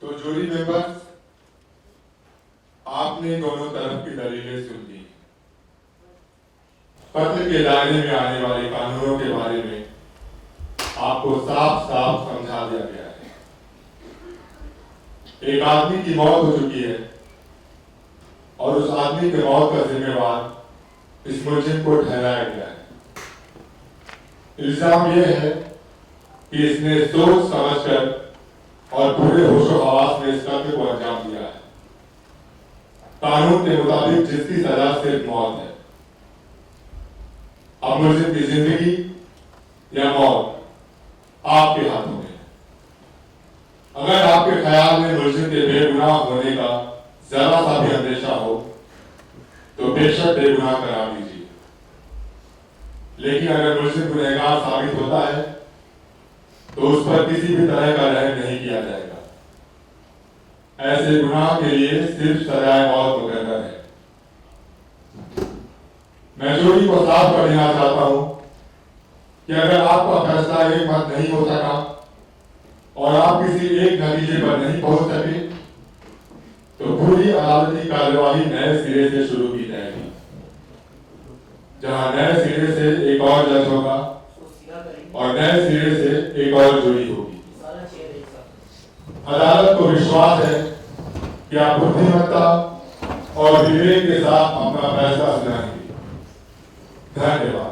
तो jury members, आपने दोनों तरफ की दलीलें सुन ली। पत्र के दायरे में आने वाले कानूनों के बारे में आपको साफ साफ समझा दिया गया है। एक आदमी की मौत हो चुकी है और उस आदमी की मौत का जिम्मेवार इस मुलजिम को ठहराया गया है। इल्जाम यह है कि इसने सोच समझकर और पूरे होशो हवास में इस कृत्य को अंजाम दिया है। कानून के मुताबिक जिसकी सजा सिर्फ मौत है। अब मुलजिम की जिंदगी या मौत आपके हाथों में है। अगर आपके ख्याल में मुलजिम के बेगुनाह होने का जरा सा भी अंदेशा हो तो बेशक बेगुनाह करार दीजिए, लेकिन अगर मुलजिम गुनहगार साबित होता है तो उस पर किसी भी तरह का रहम नहीं किया जाएगा। ऐसे गुनाह के लिए सिर्फ सजाए मौत मुकर्रर है। मैं जूरी को साफ कर देना चाहता हूं कि अगर आपका फैसला एक मत नहीं हो सका और आप किसी एक नतीजे पर नहीं पहुंच सके तो पूरी अदालती कार्यवाही नए सिरे से शुरू की जाएगी, जहां नए सिरे से एक और जज होगा और नए सिरे से एक और जूरी होगी। अदालत को विश्वास है कि आप बुद्धिमत्ता और विवेक के साथ अपना फैसला सुनाएंगे। धन्यवाद।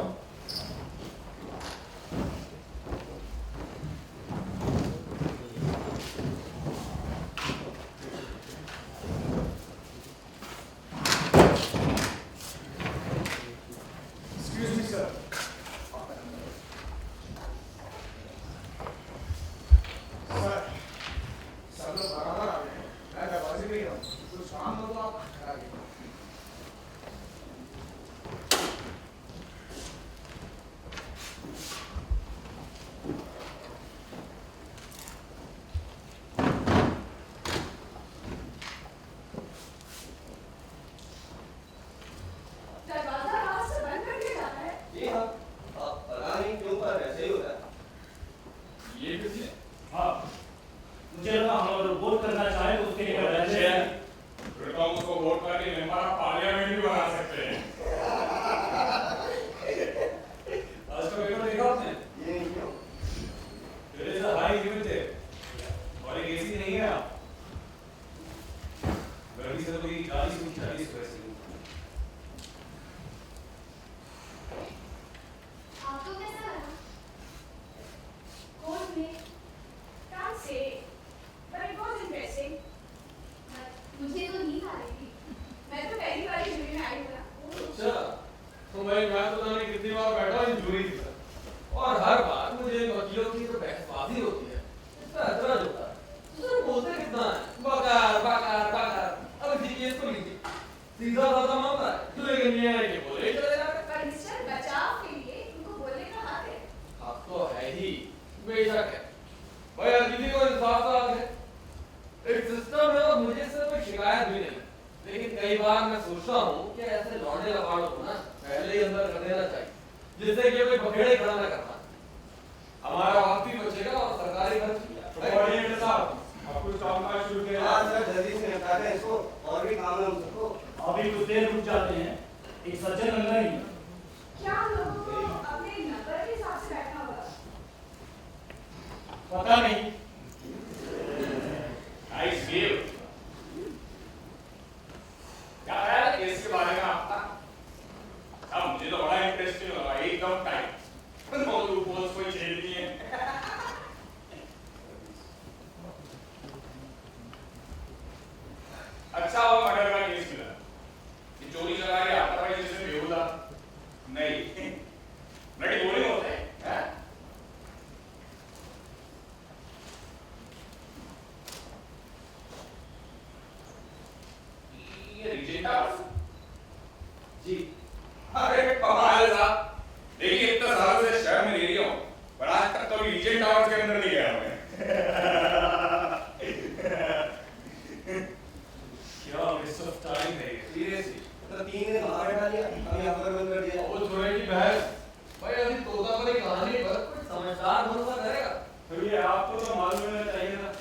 समझदार भरोसा करेगा। फिर ये आपको तो मालूम होना चाहिए ना।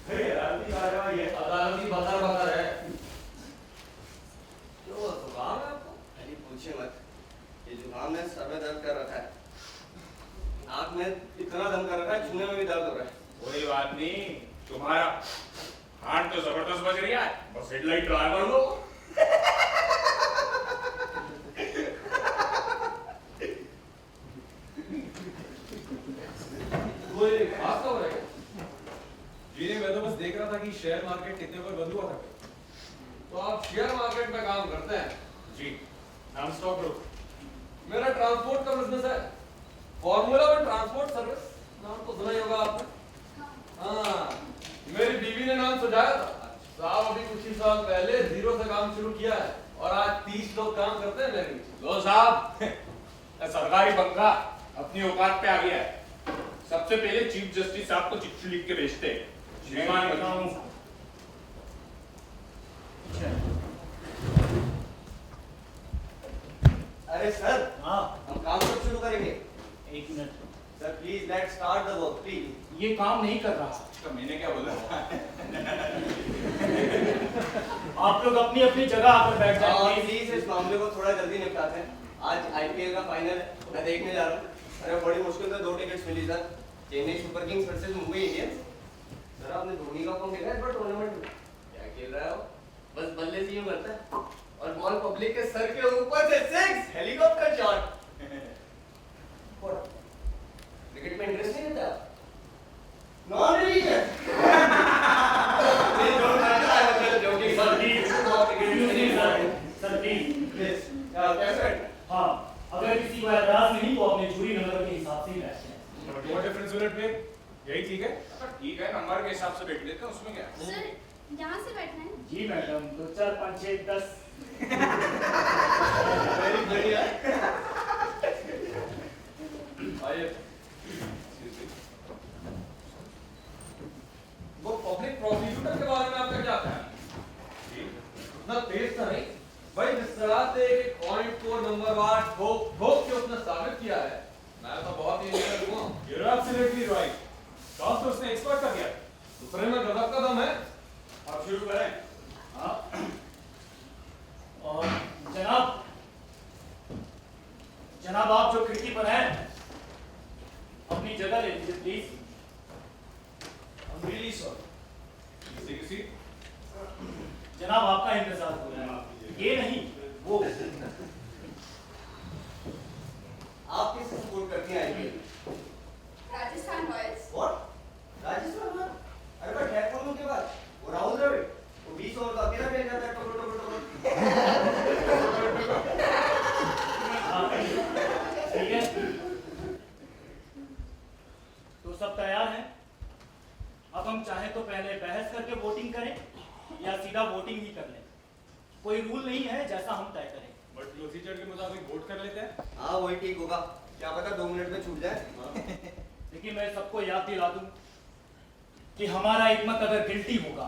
फिर राजनीति दर्द हो रहा है। कोई बात नहीं, तुम्हारा हार्ट तो जबरदस्त बज रही है, बस हेडलाइट ट्राई कर लो। कोई खास खबर है क्या? जी नहीं, मैं तो बस देख रहा था कि शेयर मार्केट कितने पर बंद हुआ था। तो आप शेयर मार्केट में काम करते हैं? जी, नाम स्टॉक ग्रुप। मेरा ट्रांसपोर्ट का बिजनेस है, फॉर्मूला वन ट्रांसपोर्ट सर्विस, नाम तो सुना ही होगा आपने। हाँ, मेरी बीवी ने नाम सुझाया था। साहब अभी कुछ ही साल पहले जीरो से काम शुरू किया है और आज 30 लोग काम करते हैं मेरे नीचे। लो साहब, सरकारी बंगला अपनी औकात पे आ गया है। सबसे पहले चीफ जस्टिस साहब को चिट्ठी लिख के भेजते हैं। श्रीमान बताऊं, अरे सर, हाँ, हम काम कब शुरू करेंगे? 1 minute. Sir please let's start the work please. ये काम नहीं कर रहा। तो मैंने क्या बोला? आप लोग अपनी अपनी जगह आकर बैठ जाइए। प्लीज इस मामले को थोड़ा जल्दी निपटाते हैं। आज आईपीएल का फाइनल है, मैं देखने जा रहा हूँ। अरे बड़ी मुश्किल से 2 टिकट्स मिली sir, Chennai Super Kings versus Mumbai Indians. Sir आपने धोनी का फॉर्म देखा है इस बार टूर्नामेंट में? क्या खेल रहा है वो? बस बल्ले से यूं करता है और बॉल पब्लिक के सर के ऊपर से 6 हेलीकॉप्टर शॉट। क्रिकेट में इंटरेस्ट नहीं लेता? Non religious. Please don't mind, I was just joking sir. Please sir please. Please कैसे? हाँ, अगर किसी को एतराज नहीं तो अपने जूरी नंबर के हिसाब से ही बैठते हैं। What difference will it make? यही ठीक है? ठीक है, नंबर के हिसाब से बैठ लेते हैं, उसमें क्या है? सर यहाँ से बैठना है। जी मैडम, 2 4 5 6 10। वेरी बढ़िया। आइए। वो पब्लिक प्रोसिक्यूटर के बारे में आपका क्या ख्याल है? उतना तेज था नहीं भाई, जिस तरह से एक पॉइंट को नंबरवार ठोक ठोक के उसने साबित किया है, मैं तो बहुत ही इंप्रेस हुआ। You're absolutely right. काम तो उसने एक्सपर्ट का किया। दूसरे में गजब का दम है। आप शुरू करें। हाँ। और जनाब, जनाब आप जो खिड़की पर हैं, अपनी जगह ले लीजिए प्लीज। I'm really sorry. किसी जनाब आपका इंतजार हो रहा है, ये नहीं वो। आप किससे सपोर्ट करती हैं IPL? Rajasthan Royals. What? Rajasthan में? अरे बट हेड फोन के बाद वो राहुल द्रविड़, वो 20 ओवर का अकेला खेल जाता है, टको टको टको। हाँ, ठीक है, तो सब तैयार हैं? अब हम चाहें तो पहले बहस करके वोटिंग करें या सीधा वोटिंग ही कर लें। कोई रूल नहीं है, जैसा हम तय करें। बट प्रोसीजर के मुताबिक वोट कर लेते हैं। हाँ वही ठीक होगा, क्या पता 2 मिनट में छूट जाए। लेकिन मैं सबको याद दिला दूं कि हमारा एक मत अगर गिल्टी होगा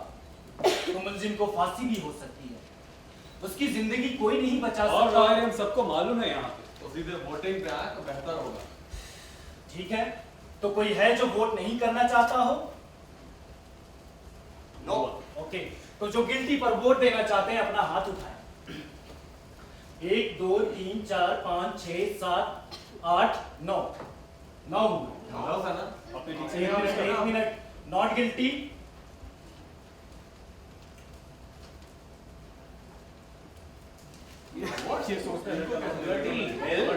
तो मुलजिम को फांसी भी हो सकती है, उसकी जिंदगी कोई नहीं बचा और सकता। हम सबको मालूम है यहाँ पे। तो सीधे वोटिंग पे आए तो बेहतर होगा। ठीक है, तो कोई है जो वोट नहीं करना चाहता हो? नो। ओके, तो जो गिल्टी पर वोट देना चाहते हैं अपना हाथ उठाएं। 1 2 3 4 5 6 7 8 9 9 गलत है ना? अपने ठीक से एक मिनट, नॉट गिल्टी। ये सोचते हैं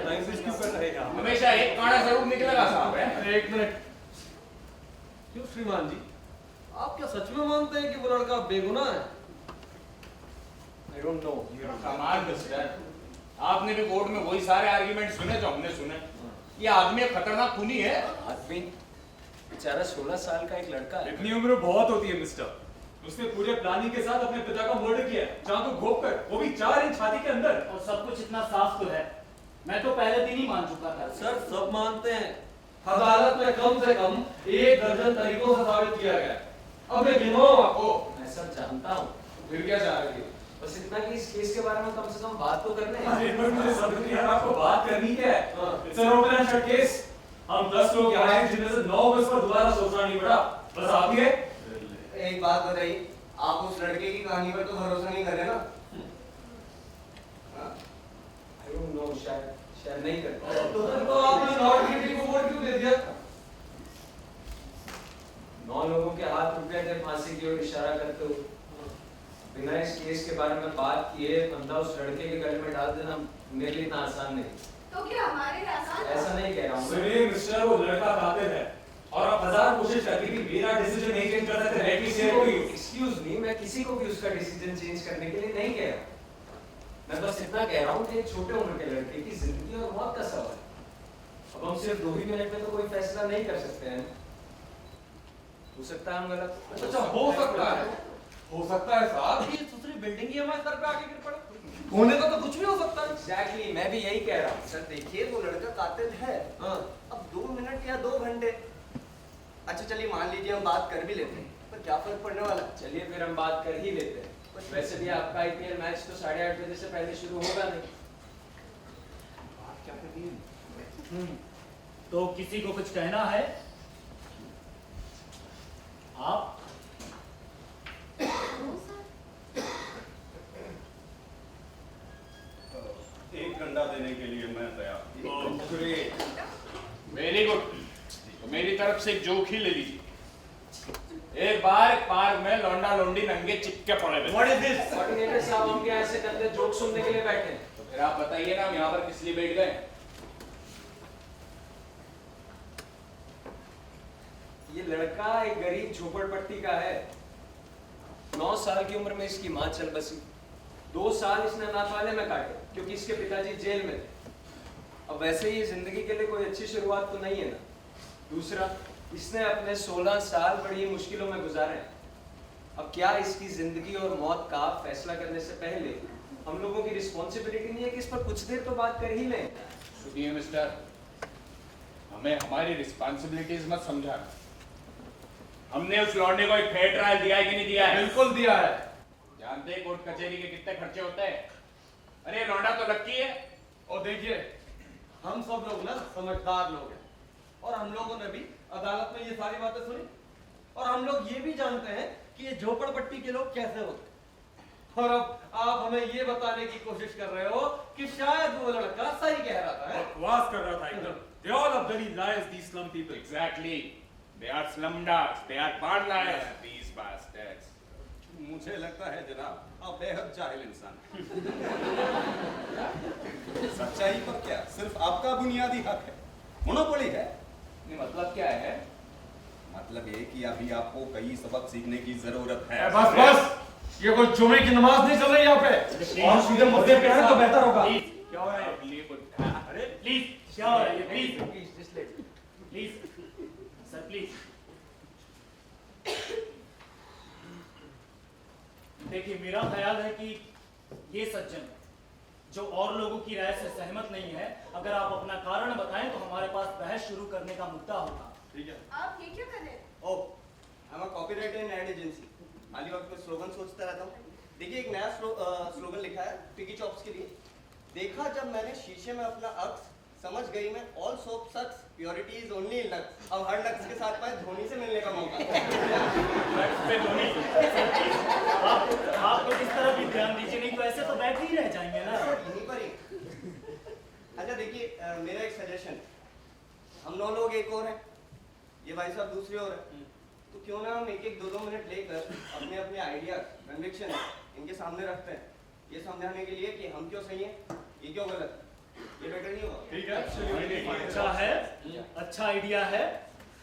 डायसिस क्यों कर रहे हैं यहाँ? हमेशा एक कांटा जरूर निकलेगा साहब। अरे एक मिनट। क्यों श्रीमान जी, आप क्या सच में मानते हैं कि वो लड़का बेगुनाह है? I don't know. कमाल मिस्टर, आपने भी कोर्ट में वही सारे आर्गुमेंट सुने जो हमने सुने। ये आदमी एक खतरनाक खूनी है। आदमी बेचारा 16 साल का एक लड़का है। इतनी उम्र बहुत होती है मिस्टर। उसने पूरे प्लानिंग के साथ अपने पिता का मर्डर किया, चाकू घोंप कर, वो भी 4 इंच छाती के अंदर। और सब कुछ इतना साफ तो है, मैं तो पहले दिन ही मान चुका था। सर सब मानते हैं, अदालत में कम से कम 1 दर्जन तरीकों से साबित किया गया। अब मैं गिनवाऊं आपको? मैं सब जानता हूँ, फिर क्या चाह रही है? बस इतना कि इस केस के बारे में कम से कम बात तो करने। अरे पर मुझे समझ नहीं आ रहा आपको बात करनी क्या है। हाँ। It's an open and shut case. हम 10 लोग यहाँ हैं जिनमें से 9 को इस पर दोबारा सोचना नहीं पड़ा। बस आप ही है। एक बात बताइए, आप उस लड़के की कहानी पर तो भरोसा नहीं कर रहे ना? आई डोंट नो, शायद नहीं करता। तो आपने नॉट गिल्टी को वोट क्यों दे दिया? 9 लोगों के हाथ रुक गए थे फांसी की ओर इशारा करते हुए। बिना इस केस के बारे में बात किए बंदा उस लड़के के गले में डाल देना मेरे लिए इतना आसान नहीं। तो क्या हमारे लिए आसान है? ऐसा नहीं कह रहा हूँ मैं। सुनिए मिस्टर, वो लड़का कातिल है और आप 1000 कोशिश करके भी मेरा डिसीजन नहीं चेंज कर सकते। Let me say excuse me, मैं किसी को भी उसका डिसीजन चेंज करने के लिए नहीं कह रहा। मैं बस इतना कह रहा हूँ कि एक छोटे उम्र के लड़के की जिंदगी और मौत का सवाल है। अब हम सिर्फ 2 ही मिनट में तो कोई फैसला नहीं कर सकते हैं। हो सकता है हम गलत। अच्छा, हो सकता है साहब कि दूसरी बिल्डिंग ही हमारे सर पे आके गिर पड़े। होने को तो कुछ भी हो सकता है। एग्जैक्टली, मैं भी यही कह रहा हूँ। सर देखिए, वो लड़का कातिल है। हाँ। अब 2 मिनट या 2 घंटे, अच्छा चलिए मान लीजिए हम बात कर भी लेते हैं, पर क्या फर्क पड़ने वाला है? चलिए फिर हम बात कर ही लेते हैं। वैसे भी आपका आईपीएल मैच तो 8:30 बजे से पहले शुरू होगा नहीं। बात क्या कर रही है? तो किसी को कुछ कहना है? आप एक घंटा देने के लिए मैं तैयार। Very good. तो मेरी तरफ से एक जोक ही ले लीजिए। एक बार पार्क में लौंडा लौंडी नंगे चिपके पड़े हुए। What is this? कोऑर्डिनेटर साहब, हम क्या ऐसे गंदे जोक सुनने के लिए बैठे हैं? तो फिर आप बताइए ना, हम यहाँ पर किस लिए बैठ गए? ये लड़का एक गरीब झोपड़पट्टी का है। 9 साल की उम्र में इसकी माँ चल बसी। 2 साल इसने अनाथालय में काटे क्योंकि इसके पिताजी जेल में थे। अब वैसे ही जिंदगी के लिए कोई अच्छी शुरुआत तो नहीं है ना। दूसरा, इसने अपने 16 साल बड़ी मुश्किलों में गुजारे हैं। अब क्या इसकी जिंदगी और मौत का फैसला करने से पहले हम लोगों की रिस्पॉन्सिबिलिटी नहीं है कि इस पर कुछ देर तो बात कर ही लें? सुनिए मिस्टर, हमें हमारी रिस्पॉन्सिबिलिटीज मत समझाना। हमने उस लौंडे को एक फेयर ट्रायल दिया है कि नहीं दिया है? बिल्कुल दिया है। जानते हैं कोर्ट कचहरी के कितने खर्चे होते हैं? अरे लौंडा तो लक्की है। और देखिए, हम सब लोग ना समझदार लोग हैं और हम लोगों ने भी अदालत में ये सारी बातें सुनी और हम लोग ये भी जानते हैं कि ये झोपड़पट्टी के लोग कैसे होते हैं। और अब आप हमें ये बताने की कोशिश कर रहे हो कि शायद वो लड़का सही कह रहा था। बकवास कर रहा था एकदम। They all are very liars, these slum people. Exactly. They are slumdogs. They are barn liars. These bastards. मुझे लगता है जनाब, आप बेहद जाहिल इंसान हैं। सच्चाई पर क्या, सिर्फ आपका बुनियादी हक है, मोनोपोली है। नहीं, मतलब क्या है? मतलब ये कि अभी आपको कई सबक सीखने की जरूरत है। बस बस, ये कोई जुमे की नमाज नहीं चल रही यहाँ पे और सीधे मुद्दे पे आए तो बेहतर होगा। क्या हो रहा है? अरे प्लीज, क्या हो रहा है? Please sir, please. देखिए, मेरा ख्याल है कि ये सज्जन जो और लोगों की राय से सहमत नहीं है, अगर आप अपना कारण बताएं तो हमारे पास बहस शुरू करने का मुद्दा होगा। ठीक है। आप ये क्यों कर रहे हैं? ओह, I'm a copywriter and ad agency. खाली वक्त में स्लोगन सोचता रहता हूँ। देखिए, एक नया स्लोगन लिखा है पिगी चॉप्स के लिए। देखा जब मैंने शीशे में अपना अक्स, समझ गई मैं all soap sucks, purity is only in Lux. अब हर लक्स के साथ मैं धोनी से मिलने का मौका। आप तो इस तरफ भी ध्यान दीजिए, नहीं तो ऐसे तो बैठे ही रह जाएंगे ना। यहीं पर ही। अच्छा देखिए, मेरा एक सजेशन, हम 9 लोग एक और हैं, ये भाई साहब दूसरी ओर है, तो क्यों ना हम 1-1, 2-2 मिनट लेकर अपने अपने आइडिया, कन्विक्शन इनके सामने रखते हैं, ये समझाने के लिए कि हम क्यों सही हैं, ये क्यों गलत। ये बेटर नहीं होगा? ठीक है, अच्छा है, अच्छा आइडिया है,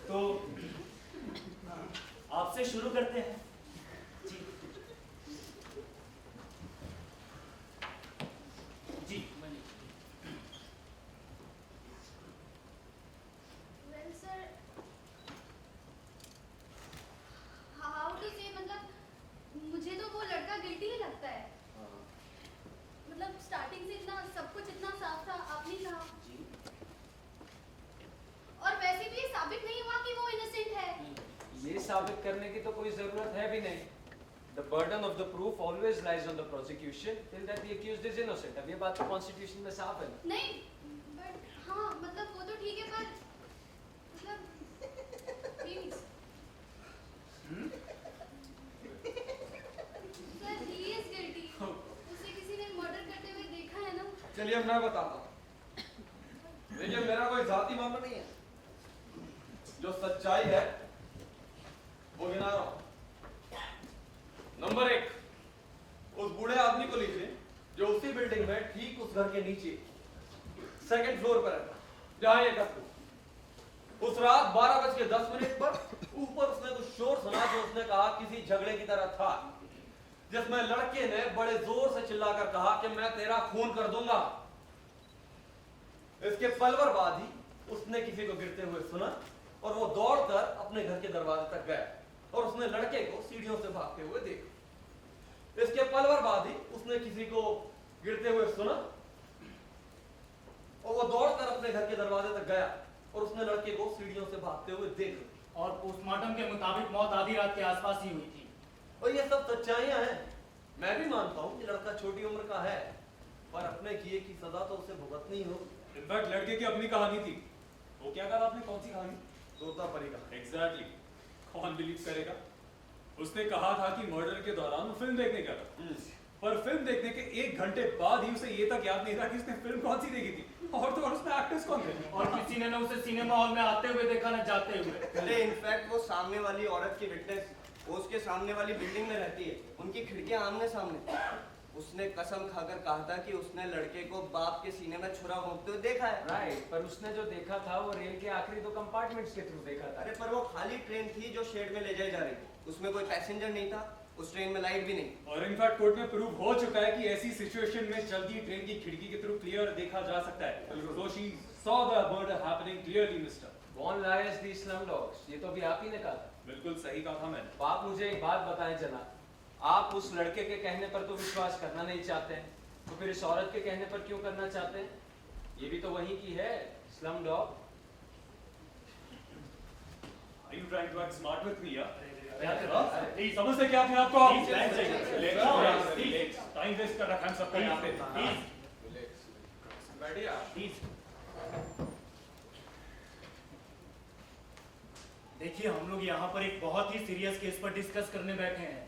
तो आपसे शुरू करते हैं। जी जी Well, sir, how to say, मतलब मुझे तो वो लड़का गिल्टी ही लगता है। मतलब स्टार्टिंग से इतना सब कुछ इतना साफ था, आपने कहा। और वैसे भी ये साबित नहीं हुआ कि वो इनोसेंट है। ये साबित करने की तो कोई जरूरत है भी नहीं। The burden of the proof always lies on the prosecution till that the accused is innocent. अब ये बात तो कॉन्स्टिट्यूशन में साफ है। नहीं, बट हाँ, मतलब वो तो ठीक है, पर मतलब please sir, he is guilty. उसे किसी ने मर्डर करते हुए देखा है ना। चलिए अब मैं बताता हूँ। देखिए, मेरा कोई जाति मामला नहीं है। जो सच्चाई है नीचे सेकंड फ्लोर पर रहता, जहां ये करता। उस रात 12:10 पर ऊपर उसने कुछ शोर सुना जो उसने कहा किसी झगड़े की तरह था, जिसमें लड़के ने बड़े जोर से चिल्लाकर कहा कि मैं तेरा खून कर दूंगा। इसके पल भर बाद ही उसने किसी को गिरते हुए सुना और वो दौड़कर अपने घर के दरवाजे तक गया और उसने लड़के को सीढ़ियों से भागते हुए देखा। इसके पल भर बाद ही उसने किसी को गिरते हुए सुना और वो दौड़कर अपने घर के दरवाजे तक गया और उसने लड़के को सीढ़ियों से भागते हुए देखा। और पोस्टमार्टम के मुताबिक मौत आधी रात के आसपास ही हुई थी। और ये सब सच्चाइयां हैं। मैं भी मानता हूं कि लड़का छोटी उम्र का है, पर अपने किए की सजा तो उसे भुगतनी होगी। इनफैक्ट लड़के की अपनी कहानी थी। वो क्या कहा आपने, कौन सी कहानी? तोता परी का। एग्जैक्टली। कौन बिलीव करेगा? उसने कहा था कि मर्डर के दौरान वो फिल्म देखने गया था, पर फिल्म देखने के 1 घंटे बाद ही उसे ये तक याद नहीं था कि उसने फिल्म कौन सी देखी थी और तो और उसमें एक्टर्स कौन थे। और किसी ने न उसे सिनेमा हॉल में आते हुए देखा न जाते हुए। अरे इनफैक्ट वो सामने वाली औरत की विटनेस, वो उसके सामने वाली बिल्डिंग में रहती है, उनकी खिड़कियां आमने सामने। उसने कसम खाकर कहा था कि उसने लड़के को बाप के सीने में छुरा भोंकते हुए देखा है। राइट, पर उसने जो देखा था वो रेल के आखिरी 2 कंपार्टमेंट्स के थ्रू देखा था। अरे पर वो खाली ट्रेन थी जो शेड में ले जाई जा रही थी, उसमें कोई पैसेंजर नहीं था, उस ट्रेन में लाइट भी नहीं। और इनफैक्ट कोर्ट में प्रूव हो चुका है कि ऐसी सिचुएशन में चलती ट्रेन की खिड़की के थ्रू क्लियर देखा जा सकता है। So she saw the murder happening clearly, mister. Born liars, these slum dogs. ये तो भी आप ही ने कहा था। बिल्कुल सही कहा था मैंने। तो आप मुझे एक बात बताएं जनाब, आप उस लड़के के कहने पर तो विश्वास करना नहीं चाहते हैं, तो फिर इस औरत के कहने पर क्यों करना चाहते हैं? ये भी तो वही की है, slum dog. Are you trying to act smart with me, yeah? क्या कर रहा है? नहीं समझते क्या अपने आप को आप? Please, relax, Relax, please. relax. Time waste कर रखा है हम सबका यहाँ पे। बैठिए आप। देखिए, हम लोग यहाँ पर एक बहुत ही सीरियस केस पर डिस्कस करने बैठे हैं।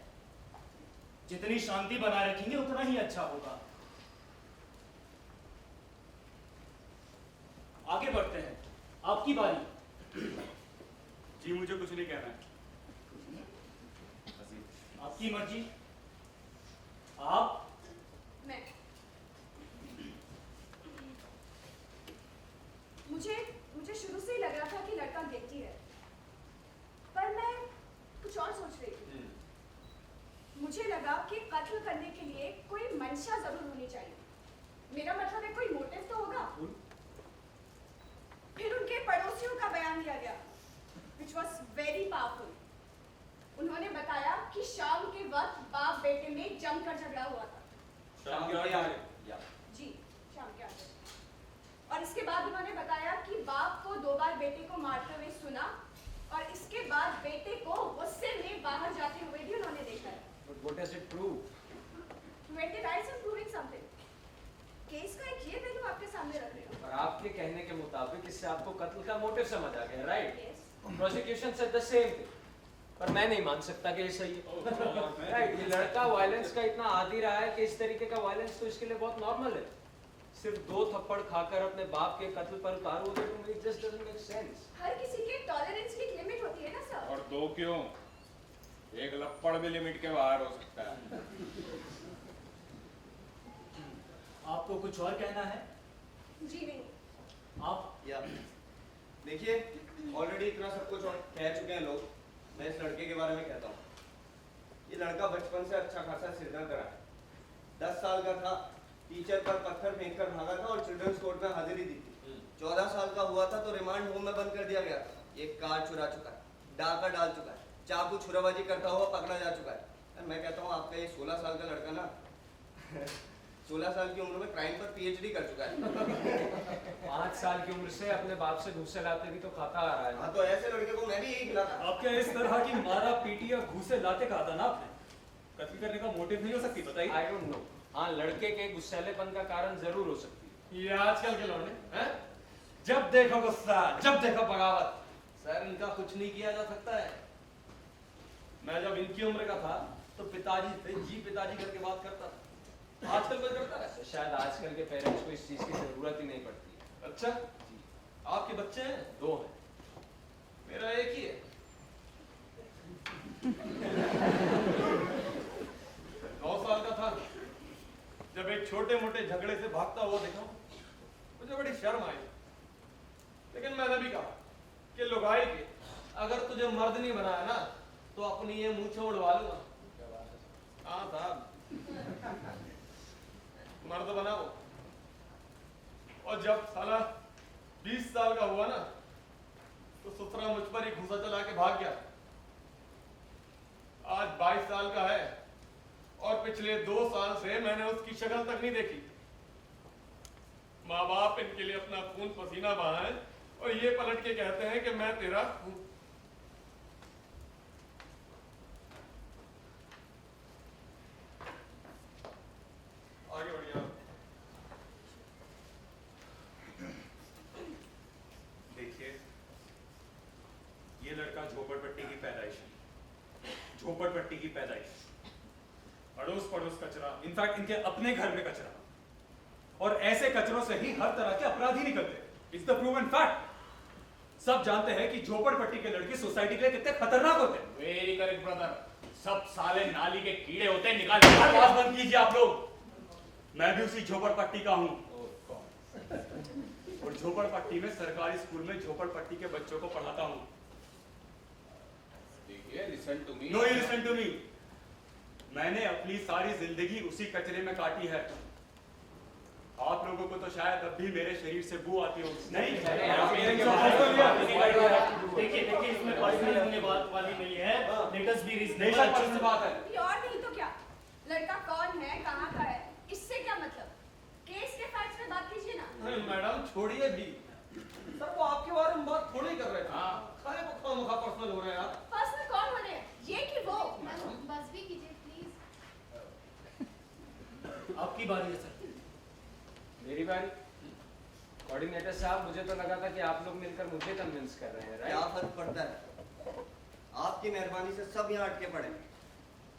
जितनी शांति बनाए रखेंगे उतना ही अच्छा होगा। आगे बढ़ते हैं, आपकी बारी। जी मुझे कुछ नहीं कहना है। आपकी मर्जी। आप मैं मुझे शुरू से ही लग रहा था कि लड़का गिल्टी है, पर मैं कुछ और सोच रही थी। मुझे लगा कि कत्ल करने के लिए कोई मंशा जरूर होनी चाहिए। मेरा मतलब है कोई मोटिव तो होगा। फिर उनके पड़ोसियों का बयान लिया गया, which was very powerful। उन्होंने बताया कि शाम के वक्त बाप बेटे में जमकर झगड़ा हुआ था। शाम के 8 बजे। जी, शाम के 8 बजे। और इसके बाद उन्होंने बताया कि बाप को 2 बार बेटे को मारते हुए सुना और इसके बाद बेटे को गुस्से में बाहर जाते हुए भी उन्होंने देखा है। But what does it prove? Twenty rights and proving something। Case का एक ये पहलू आपके सामने रख रही हूँ। और आपके कहने के मुताबिक इससे आपको कत्ल का मोटिव समझ आ गया, right? Yes। Prosecution said the same thing। पर मैं नहीं मान सकता कि ये सही है। राइट, ये लड़का वायलेंस का इतना आदी रहा है कि इस तरीके का वायलेंस तो इसके लिए बहुत नॉर्मल है। सिर्फ 2 थप्पड़ खाकर अपने बाप के कत्ल पर उतारू, it just doesn't make sense। हर किसी के टॉलरेंस की एक लिमिट होती है ना सर। और 2 क्यों? 1 लप्पड़ भी लिमिट के बाहर हो सकता है। आपको कुछ और कहना है? जी नहीं। आप या देखिए, ऑलरेडी इतना सब कुछ और कह चुके हैं लोग। मैं इस लड़के के बारे में कहता हूँ। ये लड़का बचपन से अच्छा खासा सिरदर्द रहा है। 10 साल का था, टीचर पर पत्थर फेंक कर भागा था और चिल्ड्रंस कोर्ट में हाजिरी दी थी। 14 साल का हुआ था तो रिमांड होम में बंद कर दिया गया था। एक कार चुरा चुका है, डाका डाल चुका है, चाकू छुराबाजी करता हुआ पकड़ा जा चुका है। मैं कहता हूँ आपका ये 16 साल का लड़का ना 16 साल की उम्र में क्राइम पर पीएचडी कर चुका है। 5 साल की उम्र से अपने बाप से घूसे लाते भी तो खाता आ रहा है। हाँ, तो ऐसे लड़के को मैं भी यही खिलाता। आप क्या इस तरह की मारा पीटी या घूसे लाते कहा था ना आपने? कत्ल करने का मोटिव नहीं हो सकती, बताइए। I don't know। हाँ, लड़के के गुस्सैलेपन का कारण जरूर हो सकती है। ये आजकल के लौंडे हैं, जब देखो गुस्सा, जब देखो बगावत। सर, इनका कुछ नहीं किया जा सकता है। मैं जब इनकी उम्र का था तो पिताजी से जी पिताजी करके बात करता था। आजकल कोई करता है? तो शायद आजकल के पेरेंट्स को इस चीज की जरूरत ही नहीं पड़ती है। अच्छा जी। आपके बच्चे हैं? 2 हैं। मेरा एक ही है। 9 साल का था जब एक छोटे मोटे झगड़े से भागता हुआ देखा। मुझे बड़ी शर्म आई, लेकिन मैंने भी कहा कि लुगाई के अगर तुझे मर्द नहीं बनाया ना तो अपनी ये मूंछें उड़वा लूंगा। हाँ साहब, मर्द बनाओ। और जब साला 20 साल का हुआ ना तो ससुरा मुझ पर ही घुसा चला के भाग गया। आज 22 साल का है और पिछले 2 साल से मैंने उसकी शक्ल तक नहीं देखी। माँ बाप इनके लिए अपना खून पसीना बहाएं और ये पलट के कहते हैं कि मैं तेरा खून। आगे बढ़िया। देखिए, ये लड़का झोपड़पट्टी की पैदाइश है, झोपड़पट्टी की पैदाइश। अड़ोस पड़ोस कचरा, इनफैक्ट इनके अपने घर में कचरा, और ऐसे कचरों से ही हर तरह के अपराधी निकलते। It's the proven fact. सब जानते हैं कि झोपड़पट्टी के लड़के सोसाइटी के लिए कितने खतरनाक होते हैं। वेरी करेक्ट ब्रदर, सब साले नाली के कीड़े होते हैं, निकाल आवाज बंद कीजिए आप लोग। मैं भी उसी झोपड़पट्टी का हूँ, और झोपड़पट्टी में सरकारी स्कूल में झोपड़पट्टी के बच्चों को पढ़ाता हूँ। देखिए, listen to me. No you listen to me. मैंने अपनी सारी जिंदगी उसी कचरे में काटी है। आप लोगों को तो शायद अब भी मेरे शरीर से बू आती हो। नहीं, देखिए इसमें पर्सनल होने वाली नहीं है। Let us be reasonable. Personal बात है। ये और नहीं तो क्या, लड़का कौन है, कहाँ का है, इससे क्या मतलब? केस के फैक्ट्स में बात कीजिए ना। अरे मैडम छोड़िए भी, सर वो आपके बारे में बात थोड़ी कर रहे थे। खाली को खामखा पर्सनल हो रहे हैं आप। पर्सनल कौन हो रहे हैं, ये कि वो? बस भी कीजिए प्लीज। आपकी बारी है सर। मेरी बारी। कोऑर्डिनेटर साहब, मुझे तो लगा था कि आप लोग मिलकर मुझे कन्विंस कर रहे हैं, क्या राइट? फर्क पड़ता है? आपकी मेहरबानी से सब यहाँ अटके पड़े।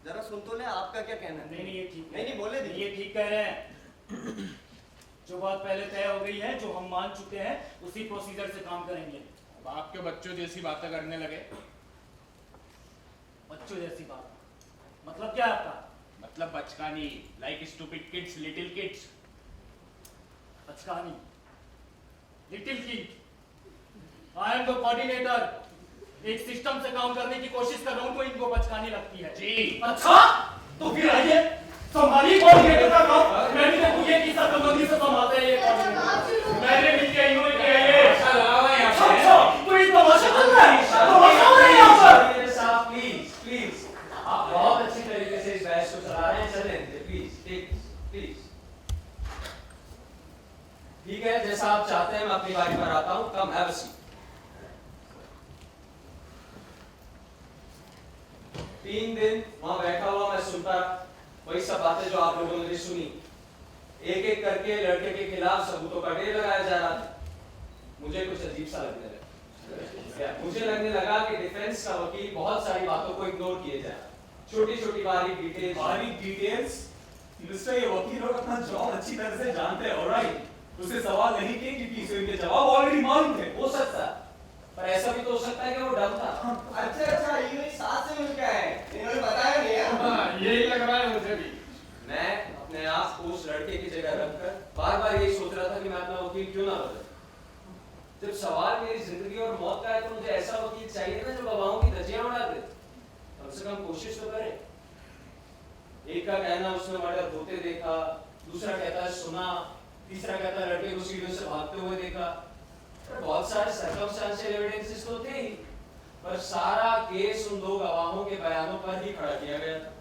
जरा सुन तो ले, आपका क्या कहना है? नहीं ये ठीक नहीं बोले दीजिए। ये ठीक कह रहे हैं। जो बात पहले तय हो गई है, जो हम मान चुके हैं, उसी प्रोसीजर से काम करेंगे। अब आपके बच्चों जैसी बातें करने लगे। बच्चों जैसी बात मतलब क्या है आपका? मतलब बचकानी, like stupid kids, little kids. बचकानी, little kid. I am the coordinator. एक सिस्टम से काम करने की कोशिश कर रहा हूँ, तो इनको बचकानी लगती है। जी। अच्छा, तो फिर आइए संभालिए कोऑर्डिनेटर का काम। मैंने देखो ये किस संबंधी से संभालते हैं ये कोऑर्डिनेटर। मैंने मिलके इन्होंने किया ये। अच्छा लगा हुआ है यहाँ पे। अच्छा, तो ये तमाशा चल रहा है। तमाशा हो रहा है यहाँ पर। कोऑर्डिनेटर साहब, प्लीज, आप बहुत अच्छी तरीके से इस बहस को चला रहे हैं। चलें, प्लीज, प्लीज। ठीक है, जैसा आप चाहते हैं, मैं अपनी बारी पर आता हूँ। Come have a seat. 3 दिन वहां बैठा हुआ मैं सुनता वही सब बातें जो आप लोगों ने सुनी। एक एक करके लड़के के खिलाफ सबूतों का ढेर लगाया जा रहा था। मुझे कुछ अजीब सा लगने लगा। मुझे लगने लगा कि डिफेंस का वकील बहुत सारी बातों को इग्नोर किए जा रहा है। छोटी-छोटी बारीक डिटेल्स। मिस्टर, ये वकील लोग अपना जॉब अच्छी तरह से जानते हैं, ऑलराइट। उसे सवाल नहीं किए क्योंकि इसे इनके जवाब ऑलरेडी मालूम थे। हो सकता है, पर ऐसा भी तो हो सकता है कि वो डम था। अच्छा, ये मेरी सास से मिल क्या है? इन्होंने बताया नहीं है? हाँ, यही लग रहा है मुझे भी। मैं अपने आप को उस लड़के की जगह रखकर बार-बार यही सोच रहा था कि मैं अपना वकील क्यों ना बदलूं। जब सवाल मेरी जिंदगी और मौत का है, तो मुझे ऐसा वकील चाहिए ना जो गवाहों की धज्जियां उड़ा दे। कम से कम कोशिश तो करे। एक का कहना उसने मर्डर होते देखा, दूसरा कहता है सुना, तीसरा कहता है लड़के को सीढ़ियों से भागते हुए देखा। बहुत सारे सर्कमस्टेंशियल एविडेंसेस तो थे ही, पर सारा केस उन 2 गवाहों के बयानों पर ही खड़ा किया गया था।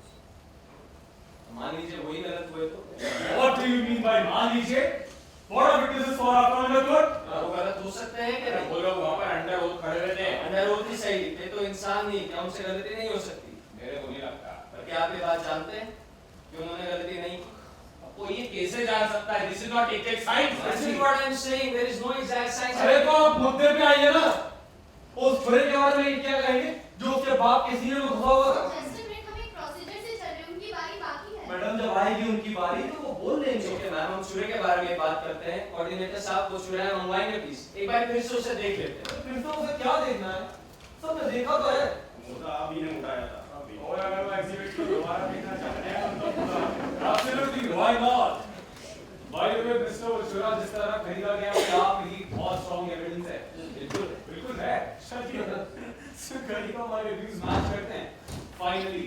मान लीजिए वही गलत हुए तो? What do you mean by मान लीजिए? What of it is for our conduct? वो गलत हो सकते हैं कि नहीं? वो लोग वहाँ पर अंडर ओथ खड़े हुए थे। अंडर ओथ ही सही, थे तो इंसान नहीं, क्या उनसे गलती नहीं हो सकती? मेरे को नहीं लगता। पर क्या आप ये बात जानते हैं कि उन्होंने गलती नहीं की? आपको ये कैसे जान सकता है? This is not exact science. This is what I'm saying. There is no exact science. अरे तो आप मुद्दे पे आइए ना। उस छुरे के बारे में क्या कहेंगे जो उसके बाप के सीने में घुसा हुआ था? मैडम जब आएगी उनकी बारी तो वो बोल लेंगे। ओके मैम, हम छुरे के बारे में बात करते हैं। कोऑर्डिनेटर साहब, वो छुरा मंगवाएंगे प्लीज। एक बार फिर से उसे देख लेते हैं। फिर तो उसे क्या देखना है? सबने देखा तो है। मुद्दा अभी ने उठाया था। और अगर वो एग्जिबिट को दोबारा देखना चाहते हैं तो Absolutely, why not? By the way, Mr. Mister वो छुरा जिस तरह खरीदा गया उसके आप ही बहुत स्ट्रॉन्ग एविडेंस है। बिल्कुल बिल्कुल है। चलिए घड़ी को हमारे रिव्यूज मैच करते हैं finally.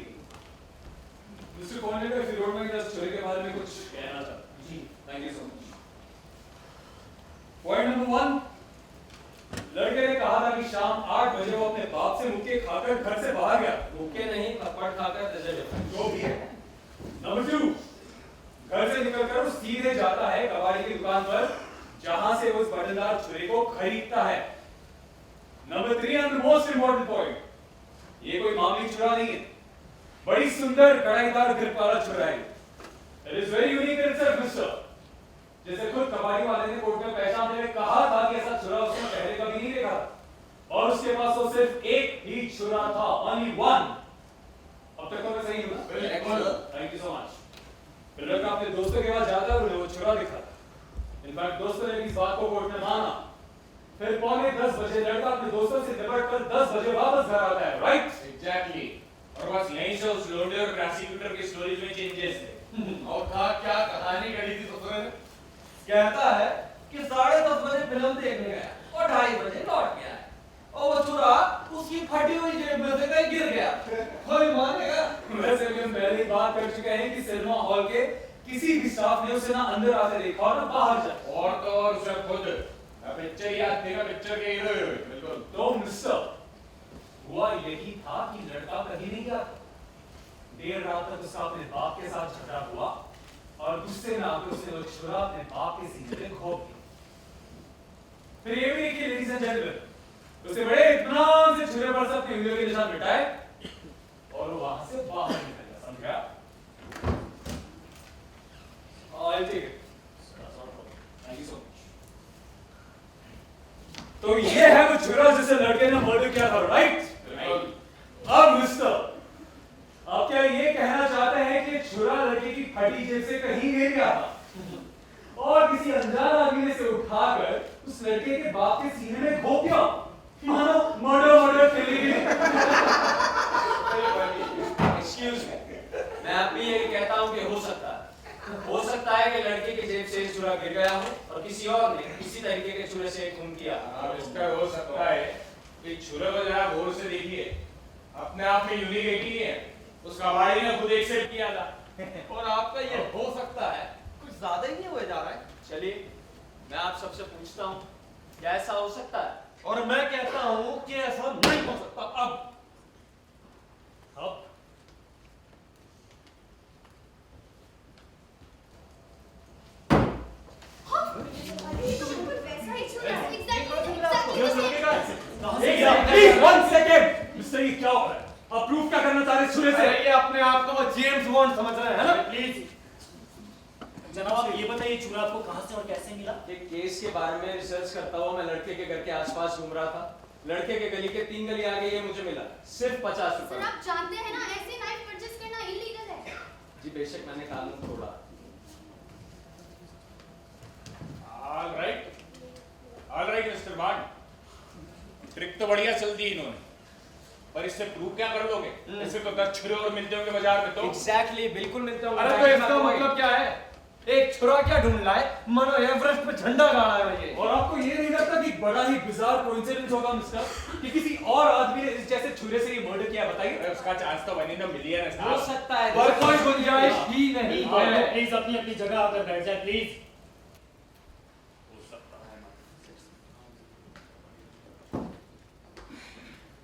Mister coordinator if you don't mind just छुरे के बारे में कुछ कहना चाहता। जी thank you so much. Point number 1, लड़के ने कहा था कि शाम 8 बजे वो अपने बाप से मुक्के खाकर घर से बाहर गया। मुक्के नहीं, थप्पड़ खाकर जो भी है। नंबर 2, घर से निकलकर वो सीधे जाता है कबाड़ी की दुकान पर जहां से उस बटनदार छुरे को खरीदता है। Number 3 and the most important point, ये कोई मामूली छुरा नहीं है, बड़ी सुंदर कड़ाईदार ग्रिप वाला छुरा है। It is very unique in itself mister. जैसे खुद कबाड़ी वाले ने कोर्ट में पहचानने में कहा था कि ऐसा छुरा उसने पहले कभी नहीं देखा और उसके पास वो सिर्फ एक ही छुरा था, ओनली वन। अब तक तो मैं सही हूं? बिल्कुल। Thank you so much. फिर लड़का अपने दोस्तों के पास जाता है, उन्हें वो छुरा दिखा। इनफैक्ट दोस्तों ने इस बात को कोर्ट में माना। फिर पौने 10 बजे लड़का अपने दोस्तों से निपट कर 10 बजे वापस घर आता है, राइट? एग्जैक्टली। और बस यहीं से उस लोंडे और प्रोसिक्यूटर की स्टोरीज में चेंजेस थे। और था क्या कहानी गढ़ी थी ससुर ने? कहता है कि 10:30 बजे फिल्म देखने गया और 2:30 बजे लौट गया और वो छुरा उसकी फटी हुई जेब में से कहीं गिर गया। कोई मानेगा? वैसे भी हम पहले ही बात कर चुके हैं कि सिनेमा हॉल के किसी भी स्टाफ ने उसे ना अंदर आते देखा और ना बाहर जाए। और तो और उसे खुद पिक्चर याद देगा, पिक्चर के हीरो। बिल्कुल। तो मिस्टर, हुआ यही था कि लड़का कहीं नहीं गया। देर रात तक उसका अपने बाप के साथ झगड़ा हुआ और गुस्से में आकर उसने वो छुरा अपने बाप के सीने में घोंप दिया। फिर ये भी देखिए लेडीज एंड जेंटलमैन, उसे बड़े इत्मीनान से छुरे पर से अपनी उंगलियों के निशान मिटाए और वो वहां से बाहर निकल गया। समझ गया? I'll take it. Thank you so much. तो ये है वो छुरा जिसे लड़के ने मर्डर किया था, राइट? अब मिस्टर, आप क्या ये कहना चाहते हैं कि छुरा लड़के की फटी जेब से कहीं गिर गया था और किसी अनजान आदमी ने इसे उठाकर उस लड़के के बाप के सीने में घोंप दिया? मानो मर्डर फिल्म। एक्सक्यूज मी, मैं अब भी यही कहता हूं कि हो सकता है कि लड़के की जेब से छुरा गिर गया हो और किसी और ने इसी तरीके के छुरे से खून किया। अब इसका हो सकता है कि छुरे को जरा गौर से देखिए, अपने आप में यूनिक एक ही है। उस कबाड़ी ने खुद एक्सेप्ट किया था। और आपका ये हो सकता है कुछ ज्यादा ही नहीं हो जा रहा है। चलिए मैं आप सबसे पूछता हूं, क्या ऐसा हो सकता है? और मैं कहता हूं कि ऐसा नहीं हो सकता। अब वैसा ही छुरा है। Please 1 second. मिस्टर, ये क्या हो रहा है? आप प्रूफ क्या करना चाह रहे हैं छुरे से? ये अपने आप को वो जेम्स बॉन्ड समझ रहे हैं ना? प्लीज जनाब, आप ये बताइए छुरा आपको कहां से और कैसे मिला? एक केस के बारे में रिसर्च करता हुआ मैं लड़के के घर के आसपास घूम रहा था। लड़के के गली के 3 गली आगे ये मुझे मिला, सिर्फ 50 सर रुपए। आप जानते हैं ना ऐसे नाइफ परचेज करना इलीगल है। जी बेशक, मैंने कानून तोड़ा। All right mister Bard, trick तो बढ़िया चल दी इन्होंने, पर इससे प्रूव क्या कर लोगे? ऐसे तो 10 छुरे और मिलते होंगे बाजार में। तो एग्जैक्टली, बिल्कुल मिलता हूँ। अरे तो इसका मतलब क्या है? एक छुरा क्या ढूंढ लाए, मानो एवरेस्ट पे झंडा गाड़ा है ये। और आपको ये नहीं लगता कि बड़ा ही बिजार कोइंसिडेंस होगा मिस्टर, कि किसी और आदमी ने इस जैसे छुरे से ये मर्डर किया? बताइए। अरे उसका चांस तो बनी ना मिलियन है हो साहब। सकता है, पर कोई गुंजाइश ही नहीं है। प्लीज अपनी अपनी जगह आकर बैठ जाए प्लीज।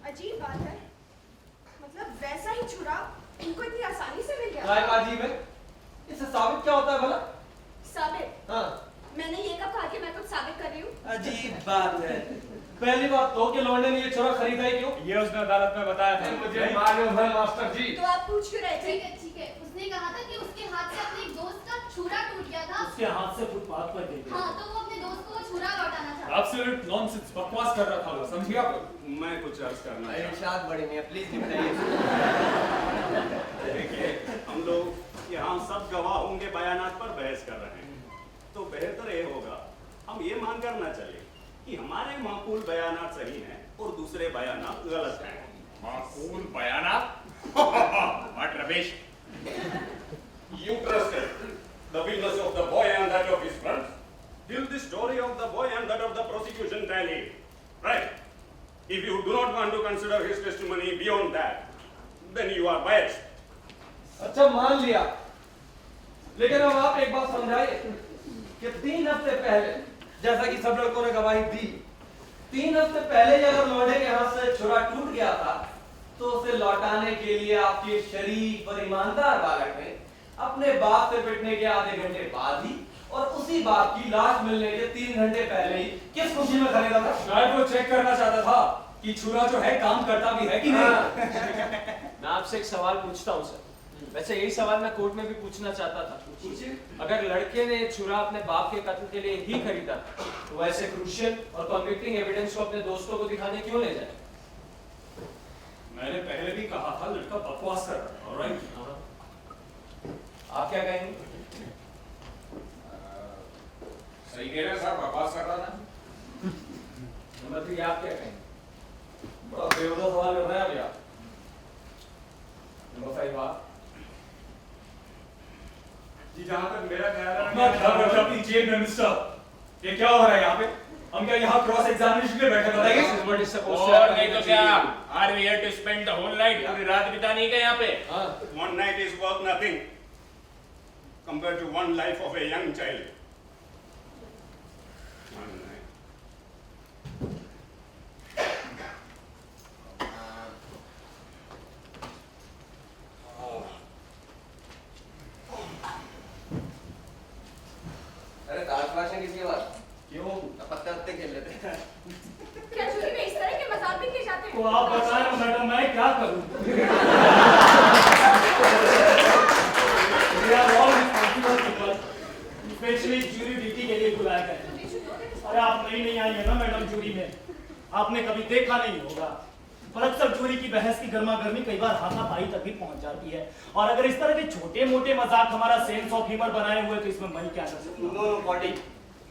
अजीब बात है, मतलब वैसा ही छुरा इनको इतनी आसानी से मिल गया। काय अजीब है? इससे साबित क्या होता है भला? साबित? हाँ, मैंने ये कब कहा कि मैं कुछ साबित कर रही हूँ? अजीब बात है। पहली बात तो कि लौंडे ने ये छुरा खरीदा ही क्यों? ये उसने अदालत में बताया था। मुझे मालूम है मास्टर जी। तो आप पूछ क्यों रहे थे? ठीक है। उसने कहा था कि उसके हाथ से अपने एक दोस्त का छुरा टूट गया था। उसके हाथ से फुटपाथ पर गिर गया। हाँ, तो वो अपने दोस्त को वो छुरा लौटाना चाहता। एब्सोल्यूट नॉनसेंस, बकवास कर रहा था वो, समझिए आप? मैं कुछ अर्ज करना इरशाद बड़े मियां प्लीज निपटाइए। देखिए, हम लोग यहाँ सब गवाहों के बयानात पर बहस कर रहे हैं, तो बेहतर ये होगा हम ये मान कर ना चले कि हमारे माकूल बयानात सही हैं और दूसरे बयानात गलत हैं। माकूल बयानात? What rubbish! You trusted the witness of the boy and that of his friends, money beyond that, then you are biased. अच्छा मान लिया, लेकिन अब आप एक बात समझाइए कि 3 हफ्ते पहले, जैसा कि सब लड़कों ने गवाही दी, 3 हफ्ते पहले ही अगर लौंडे के हाथ से छुरा टूट गया था, तो उसे लौटाने के लिए आपके शरीफ और ईमानदार बालक ने अपने बाप से पिटने के आधे घंटे बाद ही और उसी बाप की लाश मिलने के 3 घंटे पहले ही किस खुशी में खरीदा था? शायद वो चेक करना चाहता था कि छुरा जो है काम करता भी है कि नहीं। मैं आपसे एक सवाल पूछता हूँ सर। वैसे यही सवाल मैं कोर्ट में भी पूछना चाहता था। अगर लड़के ने छुरा अपने बाप के कत्ल के लिए ही खरीदा तो वैसे क्रूशियल और कन्विक्टिंग एविडेंस को अपने दोस्तों को दिखाने क्यों ले जाए? मैंने पहले भी कहा था लड़का बकवास कर रहा था। ऑलराइट, आप क्या कहेंगे? सही कह रहे हैं साहब, बकवास कर रहा था। नंबर 3, आप क्या कहेंगे? बड़ा बेवजह सवाल कर रहे हैं आप। नंबर 5, आप? जी जहां तक मेरा ख्याल अपना ख्याल रखो अपनी जेब में मिस्टर। ये क्या हो रहा है यहाँ पे? हम क्या यहाँ क्रॉस एग्जामिनेशन के लिए बैठे? बताइए। This is what is supposed to और happen नहीं in तो the क्या? jail. Are we here to spend the whole night? पूरी रात बितानी है क्या यहाँ पे? One night is worth nothing compared to one life of a young child. One night. अरे ताश वाश है किसके पास? क्यों? पत्ते वत्ते खेल लेते हैं। क्या चोरी में इस तरह के मजाक भी किए जाते हैं? तो आप बताएं ना मैडम, मैं क्या करूं? We are all responsible people, especially jury duty के लिए बुलाया गया है। अरे आप नई आई है ना मैडम जूरी में, आपने कभी देखा नहीं होगा, पर अक्सर जूरी की बहस की गर्मा गर्मी कई बार हाथापाई तक भी पहुंच जाती है। और अगर इस तरह के छोटे मोटे मजाक हमारा सेंस ऑफ ह्यूमर बनाए हुए तो इसमें मैं क्या कर सकता हूं? नो पॉटी,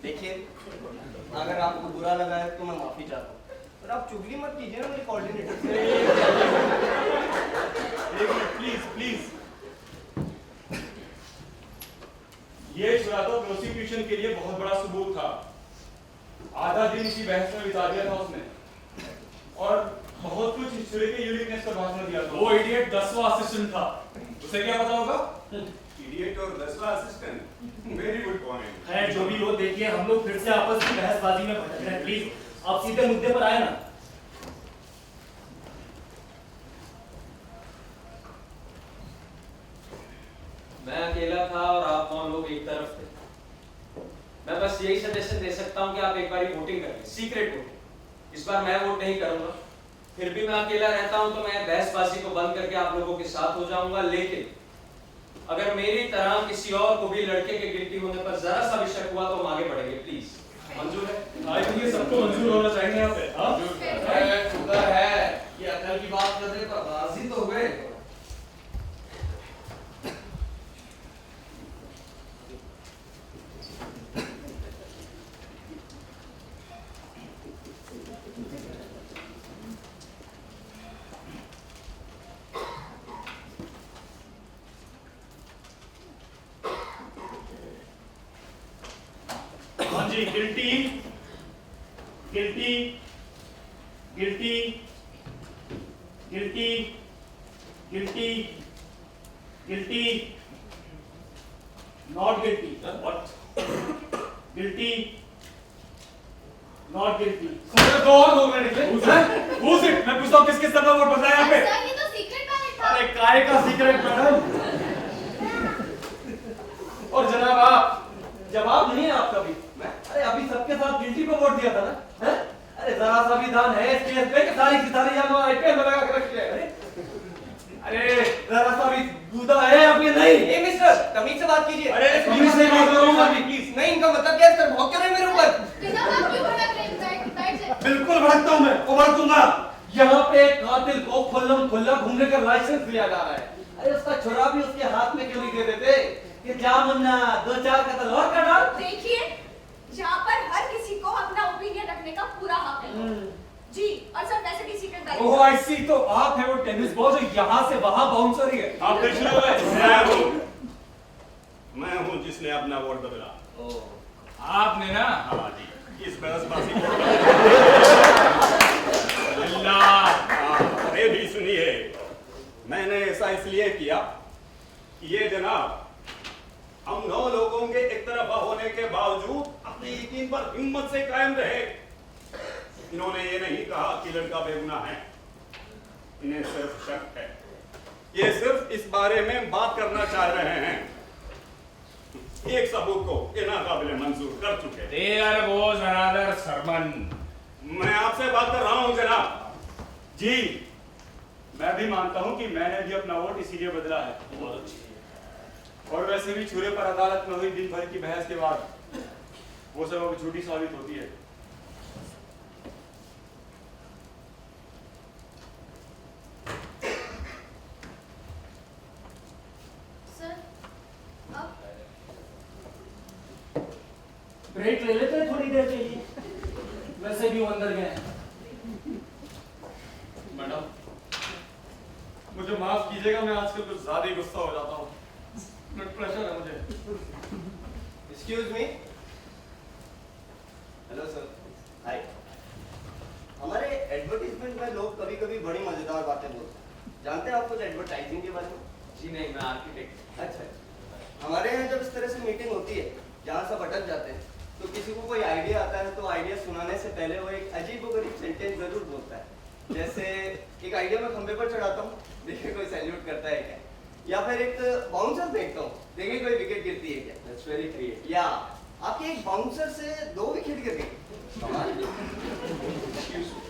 देखिए अगर आपको बुरा लगा है तो मैं माफी चाहता हूँ, पर आप चुगली मत कीजिए ना मेरे कोऑर्डिनेटर से। एक मिनट प्लीज प्लीज। ये छुरा तो प्रोसिक्यूशन के लिए बहुत बड़ा सबूत था। आधा दिन इसी बहस में बिता दिया था उसने और बहुत कुछ इस छुरे के यूनिकनेस पर भाषण दिया था। वो इडियट 10वां असिस्टेंट था, उसे क्या पता होगा? Idiot और 10वां assistant. Very good point. खैर जो भी हो, देखिए हम लोग फिर से आपस की बहसबाजी में भटक रहे हैं। प्लीज आप सीधे मुद्दे पर आए ना। मैं अकेला था और आप 9 लोग एक तरफ थे। मैं बस यही सजेशन दे सकता हूं कि आप एक बार वोटिंग करें, सीक्रेट वोटिंग। इस बार मैं वोट नहीं करूंगा। फिर भी मैं अकेला रहता हूं तो मैं बहसबाजी को बंद करके आप लोगों के साथ हो जाऊंगा, लेकिन अगर मेरी तरह किसी और को भी लड़के के गिल्टी होने पर जरा सा भी शक हुआ तो हम आगे बढ़ेंगे। प्लीज मंजूर है? आई थिंक ये सबको मंजूर होना चाहिए यहाँ पे। हाँ? शुक्र है कि अकल की बात करने पर राजी तो हुए। हाँ जी, guilty guilty guilty guilty guilty guilty not guilty. What? Guilty not guilty. Sir दो और लोग निकले। Who's it? मैं पूछता हूँ किस किस तरह वोट बताया यहाँ पे? सर ये तो सीक्रेट बैलेट था। अरे काय का सीक्रेट मैडम? और जनाब आप जवाब नहीं है आपका भी। अरे अभी सबके साथ गिल्टी को वोट दिया था ना? हैं? अरे जरा सा भी दान है इस केस पे कि सारी की सारी जान आईपीएल में लगा के रख लिया। अरे जरा सा भी गुदा है आपके नहीं? ए मिस्टर, तमीज से बात कीजिए। अरे तमीज से बात करूंगा अभी प्लीज। नहीं, इनका मतलब क्या है सर? भौंक क्यों रहे हैं मेरे ऊपर? जनाब आप क्यों भड़क रहे हैं? बैठ जाइए। बिल्कुल भड़कता हूं मैं, उभर दूंगा। यहाँ पे एक कातिल को खुल्लम खुल्ला घूमने का लाइसेंस दिया जा रहा है। अरे उसका छुरा भी उसके हाथ में क्यों नहीं दे देते कि जा मुन्ना 2-4 कतल और कर डाल। देखिए, यहाँ पर हर किसी को अपना ओपिनियन रखने का पूरा हक है। जी, और सर वैसे भी सीक्रेट बैलेट। ओह आई सी, तो आप हैं वो टेनिस बॉल जो यहाँ से वहाँ बाउंस हो रही है। आप फिर शुरू हुए। मैं हूँ जिसने अपना वोट बदला। आपने ना? हाँ जी, इस बहसबाजी को अल्लाह अरे भी ऐसा इसलिए किया कि ये जनाब हम 9 लोगों के एक तरफा होने के बावजूद अपने यकीन पर हिम्मत से कायम रहे। इन्होंने ये नहीं कहा कि लड़का बेगुनाह है, इन्हें सिर्फ शक है। ये सिर्फ इस बारे में बात करना चाह रहे हैं। एक सबूत को ये नाकाबिले मंजूर कर चुके हैं। There goes another sermon. मैं आपसे बात कर रहा हूं जनाब। जी, मैं भी मानता हूं कि मैंने भी अपना वोट इसीलिए बदला है। बहुत अच्छी। और वैसे भी छुरे पर अदालत में हुई दिन भर की बहस के बाद वो सब अब झूठी साबित होती है। सर अब ब्रेक ले लेते हैं थोड़ी देर के लिए, वैसे भी वो अंदर गए हैं। मैडम, मुझे माफ कीजिएगा, मैं आजकल कुछ ज्यादा ही गुस्सा हो जाता हूँ। ब्लड प्रेशर है मुझे। Excuse me. हेलो सर, हाय। हमारे एडवर्टीजमेंट में लोग कभी कभी बड़ी मजेदार बातें बोलते हैं। जानते हैं आप कुछ एडवर्टाइजिंग के बारे में? जी नहीं, मैं आर्किटेक्ट। अच्छा, हमारे यहाँ जब इस तरह से मीटिंग होती है जहाँ सब अटक जाते हैं, तो किसी को कोई आइडिया आता है तो आइडिया सुनाने से पहले वो एक अजीबोगरीब सेंटेंस जरूर बोलता है। जैसे एक आइडिया मैं खंबे पर चढ़ाता हूँ, देखिए कोई सैल्यूट करता है क्या, या फिर एक बाउंसर फेंकता हूँ, देखिए कोई विकेट गिरती है क्या। That's very creative. या आपके एक बाउंसर से 2 विकेट गिर गई। कमाल।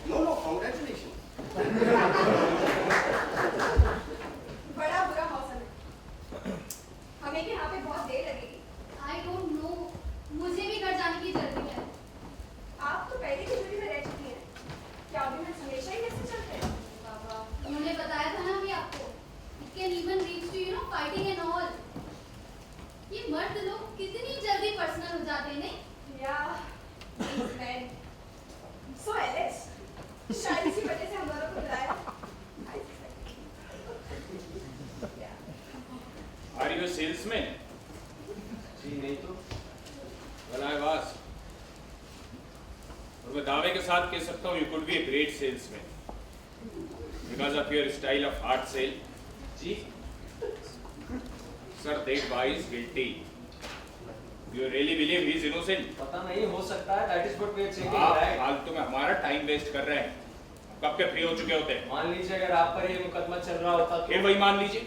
No no, congratulation. बड़ा बुरा मौसम है, हमें यहाँ पे बहुत देर लगेगी। आई डोंट नो, मुझे भी घर जाने की जल्दी है। आप तो पहले की जूरी में रह चुकी हैं, क्या आर्गुमेंट्स हमेशा ही ऐसे चलते हैं? बाबा, उन्होंने बताया था ना अभी आपको, it can even reach to fighting and all. ये मर्द लोग कितनी जल्दी पर्सनल हो जाते हैं, नहीं? Yeah, these men, so Alex, शायद इसी वजह से हम दोनों को बुलाया। Yeah. Are you a salesman? जी नहीं तो। Well, I was. और मैं दावे के साथ कह सकता हूँ you could be a great salesman because of your style of hard sale. Ji, Sir, that boy is guilty. You really believe he is innocent? पता नहीं, हो सकता है। That is what we are checking, आप right? फालतू में हमारा time waste कर रहे हैं। कब के फ्री हो चुके होते हैं? मान लीजिए अगर आप पर ये मुकदमा चल रहा होता फिर तो वही मान लीजिए।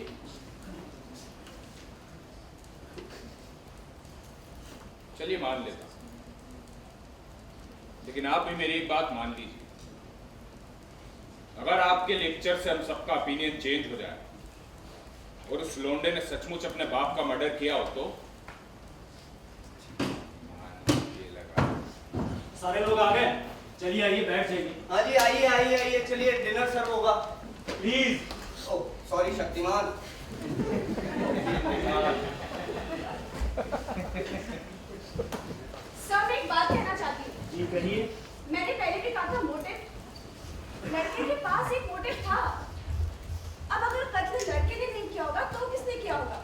चलिए मान लेता हूं, लेकिन आप भी मेरी एक बात मान लीजिए। अगर आपके लेक्चर से हम सबका ओपिनियन चेंज हो जाए और उस लोंडे ने सचमुच अपने बाप का मर्डर किया हो तो सारे लोग आ गए, चलिए आइए बैठ जाइए। हाँ जी, आइए आइए आइए, चलिए डिनर सर्व होगा। Please. Oh sorry Shaktimaan. Sir, मैं एक बात कहना चाहती हूँ। जी कहिए। मैंने पहले भी कहा था मोटिव, लड़के के पास एक मोटिव था। अब अगर कत्ल लड़के ने नहीं किया होगा तो किसने किया होगा?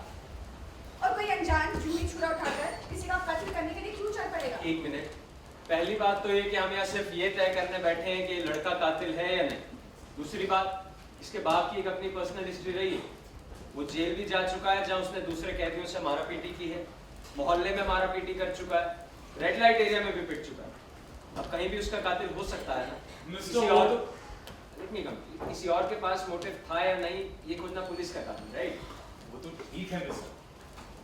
और कोई अनजान जूही छुरा उठाकर किसी का कत्ल करने के लिए क्यों चल पड़ेगा? एक मिनट। पहली बात तो ये कि हम यहाँ सिर्फ ये तय करने बैठे हैं कि लड़का कातिल है या नहीं। दूसरी बात, इसके बाप की एक अपनी पर्सनल हिस्ट्री रही है। वो जेल भी जा चुका है जहाँ उसने दूसरे कैदियों से मारापीटी की है, मोहल्ले में मारापीटी कर चुका है, रेड लाइट एरिया में भी पिट चुका है। अब कहीं भी उसका कातिल हो सकता है ना। किसी और किसी और के पास मोटिव था या नहीं, ये खोजना पुलिस का काम है, राइट? वो तो ठीक है मिस्टर,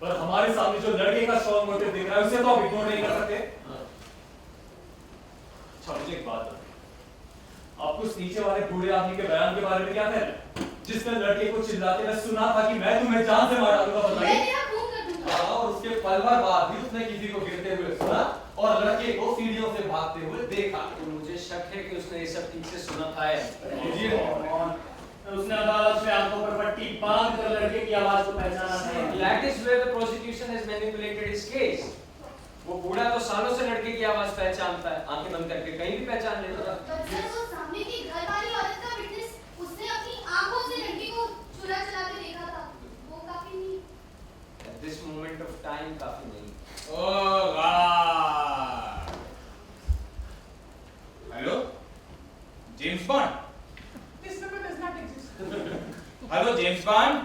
पर हमारे सामने जो लड़के का स्ट्रॉन्ग मोटिव दिख रहा है उसे तो आप इग्नोर नहीं कर सकते। अच्छा मुझे एक बात बताइए, आपको उस नीचे वाले बूढ़े आदमी के बयान के बारे में क्या कहना है, जिसने लड़के को चिल्लाते हुए सुना था कि मैं तुम्हें जान से मार डालूंगा? मैं बताइए। तेरा खून कर दूंगा। और उसके पल भर बाद भी उसने किसी को गिरते हुए सुना और लड़के को सीढ़ियों से भागते हुए देखा। तो मुझे शक है कि उसने ये सब ठीक से सुना था या नहीं। उसने अदालत में आंखों पर पट्टी बांध कर लड़के की आवाज को पहचाना था। That is where the prosecution has manipulated his case. वो बूढ़ा तो सालों से लड़के की आवाज पहचानता है, आंखें बंद करके कहीं भी पहचान लेता है। पर सर, वो सामने की घर वाली औरत का विटनेस, उसने अपनी आंखों से लड़की को चुरा चलाते देखा था, वो काफी नहीं। At this moment of time काफी नहीं। Oh God! Hello? James Bond? This number does not exist. Hello, James Bond?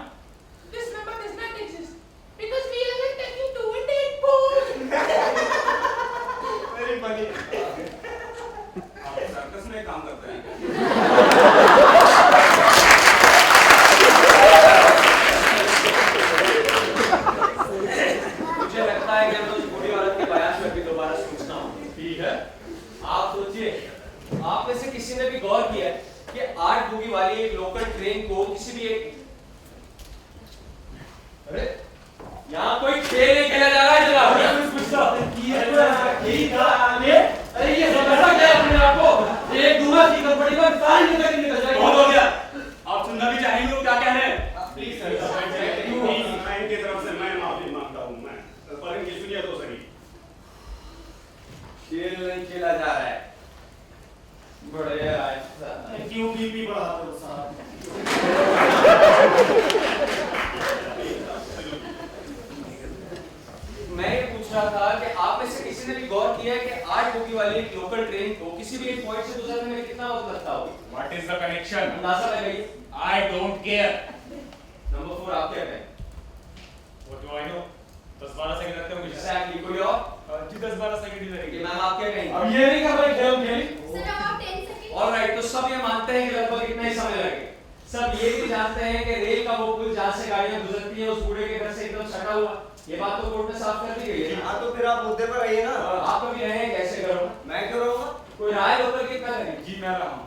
गाड़ियां गुजरती हैं उस बूढ़े के घर से एकदम सटा हुआ, ये बात तो कोर्ट में साफ कर दी गई है। हाँ तो फिर आप मुद्दे पर रहिए ना। आप कभी रहे हैं, कैसे करो? मैं क्यों रहूंगा? कोई राय होकर कितना करें? जी मैं रहा हूँ।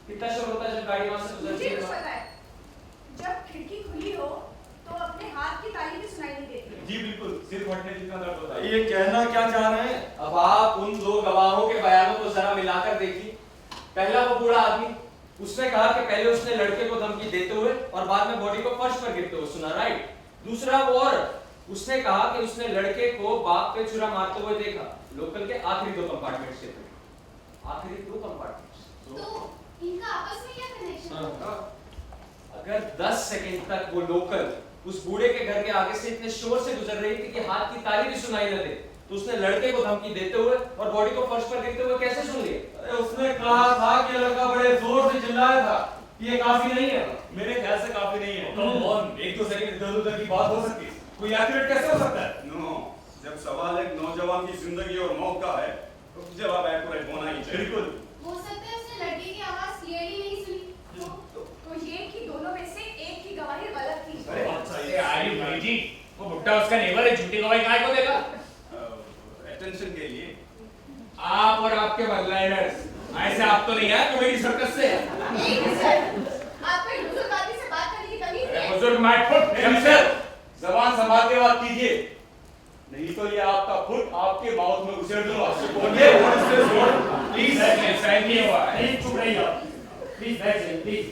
कितना शोर होता है जब गाड़ी वहां से मुझे गुजरती कुछ है? पता है, जब खिड़की खुली हो तो अपने हाथ की ताली भी सुनाई नहीं देती। जी बिल्कुल, सिर फटने जितना दर्द होता है। ये कहना क्या चाह रहे हैं? अब आप उन दो गवाहों के बयानों को जरा मिलाकर देखिए। पहला वो बूढ़ा आदमी, उसने कहा कि पहले उसने लड़के को धमकी देते हुए और बाद में बॉडी को फर्श पर गिरते हुए सुना, राइट? दूसरा वो औरत, उसने कहा कि उसने लड़के को बाप पे छुरा मारते हुए देखा, लोकल के आखिरी 2 कंपार्टमेंट्स के थ्रू। आखिरी 2 कंपार्टमेंट्स। तो इनका आपस में क्या कनेक्शन? अगर 10 सेकंड तक वो लोकल उस बूढ़े के घर के आगे से इतने शोर से गुजर रही थी कि हाथ की ताली भी सुनाई न दे, तो उसने लड़के को धमकी देते हुए और बॉडी को फर्श पर गिरते हुए कैसे सुन लिया? अरे उसने कहा था कि लड़का बड़े जोर से चिल्लाया था, ये काफी नहीं है। मेरे ख्याल से काफी नहीं है। कम ऑन, 1-2 सेकंड इधर उधर की बात हो सकती है, कोई एक्यूरेट कैसे हो सकता है? नो, जब सवाल एक नौजवान की जिंदगी और मौत का है तो जवाब एक्यूरेट होना ही चाहिए। बिल्कुल। हो सकता है उसने लड़के की आवाज क्लियरली नहीं सुनी। तो ये कि दोनों में से एक की गवाही गलत थी। अरे आर्य भाई जी, वो बुड्ढा उसका नेबर है, झूठी गवाही काहे को देगा? अटेंशन के लिए। आप और आपके वनलाइनर्स, ऐसे आप तो नहीं आए कॉमेडी सर्कस से। एक सर, आपको एक बुजुर्ग आदमी से बात करने की तमीज अरे है? बुजुर्ग माइट फुट सर, जबान संभाल के बात कीजिए, नहीं तो ये आपका फुट आपके माउथ में उछल दूंगा। ये प्लीज साइन नहीं हुआ है। प्लीज चुप रहिए आप, प्लीज बैठ जाइए प्लीज।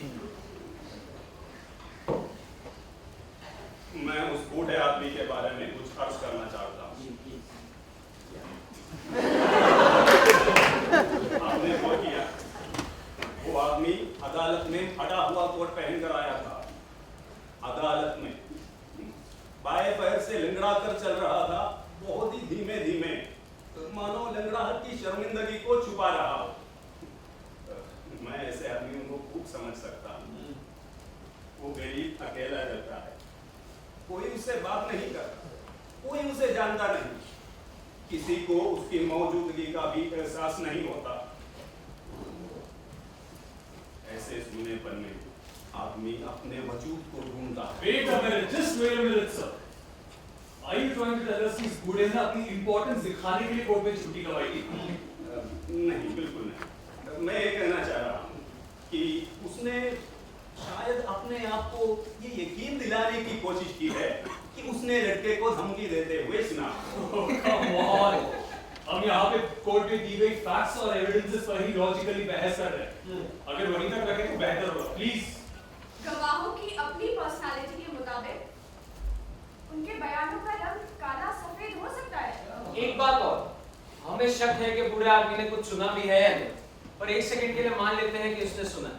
मैं उस बूढ़े आदमी के बारे में कुछ अर्ज करना चाहता हूँ। आपने जो किया, वो आदमी अदालत में फटा हुआ कोट पहनकर आया था। अदालत में बाएं पैर से लंगड़ा कर चल रहा था, बहुत ही धीमे धीमे, मानो लंगड़ाहट की शर्मिंदगी को छुपा रहा हो। मैं ऐसे आदमियों को खूब समझ सकता हूँ। वो गरीब अकेला रहता है, कोई उससे बात नहीं करता, कोई उसे जानता नहीं, किसी को उसकी मौजूदगी का भी एहसास नहीं होता। ऐसे सूनेपन में आदमी अपने वजूद को ढूंढता है। Wait a minute, just wait a minute, sir. Are you trying to tell us कि इस बूढ़े ने अपनी इंपॉर्टेंस दिखाने के लिए कोर्ट में झूठी गवाही दी? नहीं, बिल्कुल नहीं। मैं ये कहना चाह रहा हूँ कि उसने शायद अपने आप को ये यकीन दिलाने की कोशिश की है कि उसने लड़के को धमकी देते हुए सुना। Oh, come on. हम यहाँ पे कोर्ट में दी गई फैक्ट्स और एविडेंसेस पर ही लॉजिकली बहस कर रहे हैं। अगर वहीं तक रखें तो बेहतर होगा, प्लीज। गवाहों की अपनी पर्सनालिटी के मुताबिक उनके बयानों का रंग काला सफेद हो सकता है। एक बात और, हमें शक है कि बूढ़े आदमी ने कुछ सुना भी है या नहीं, पर 1 सेकंड के लिए मान लेते हैं कि उसने सुना।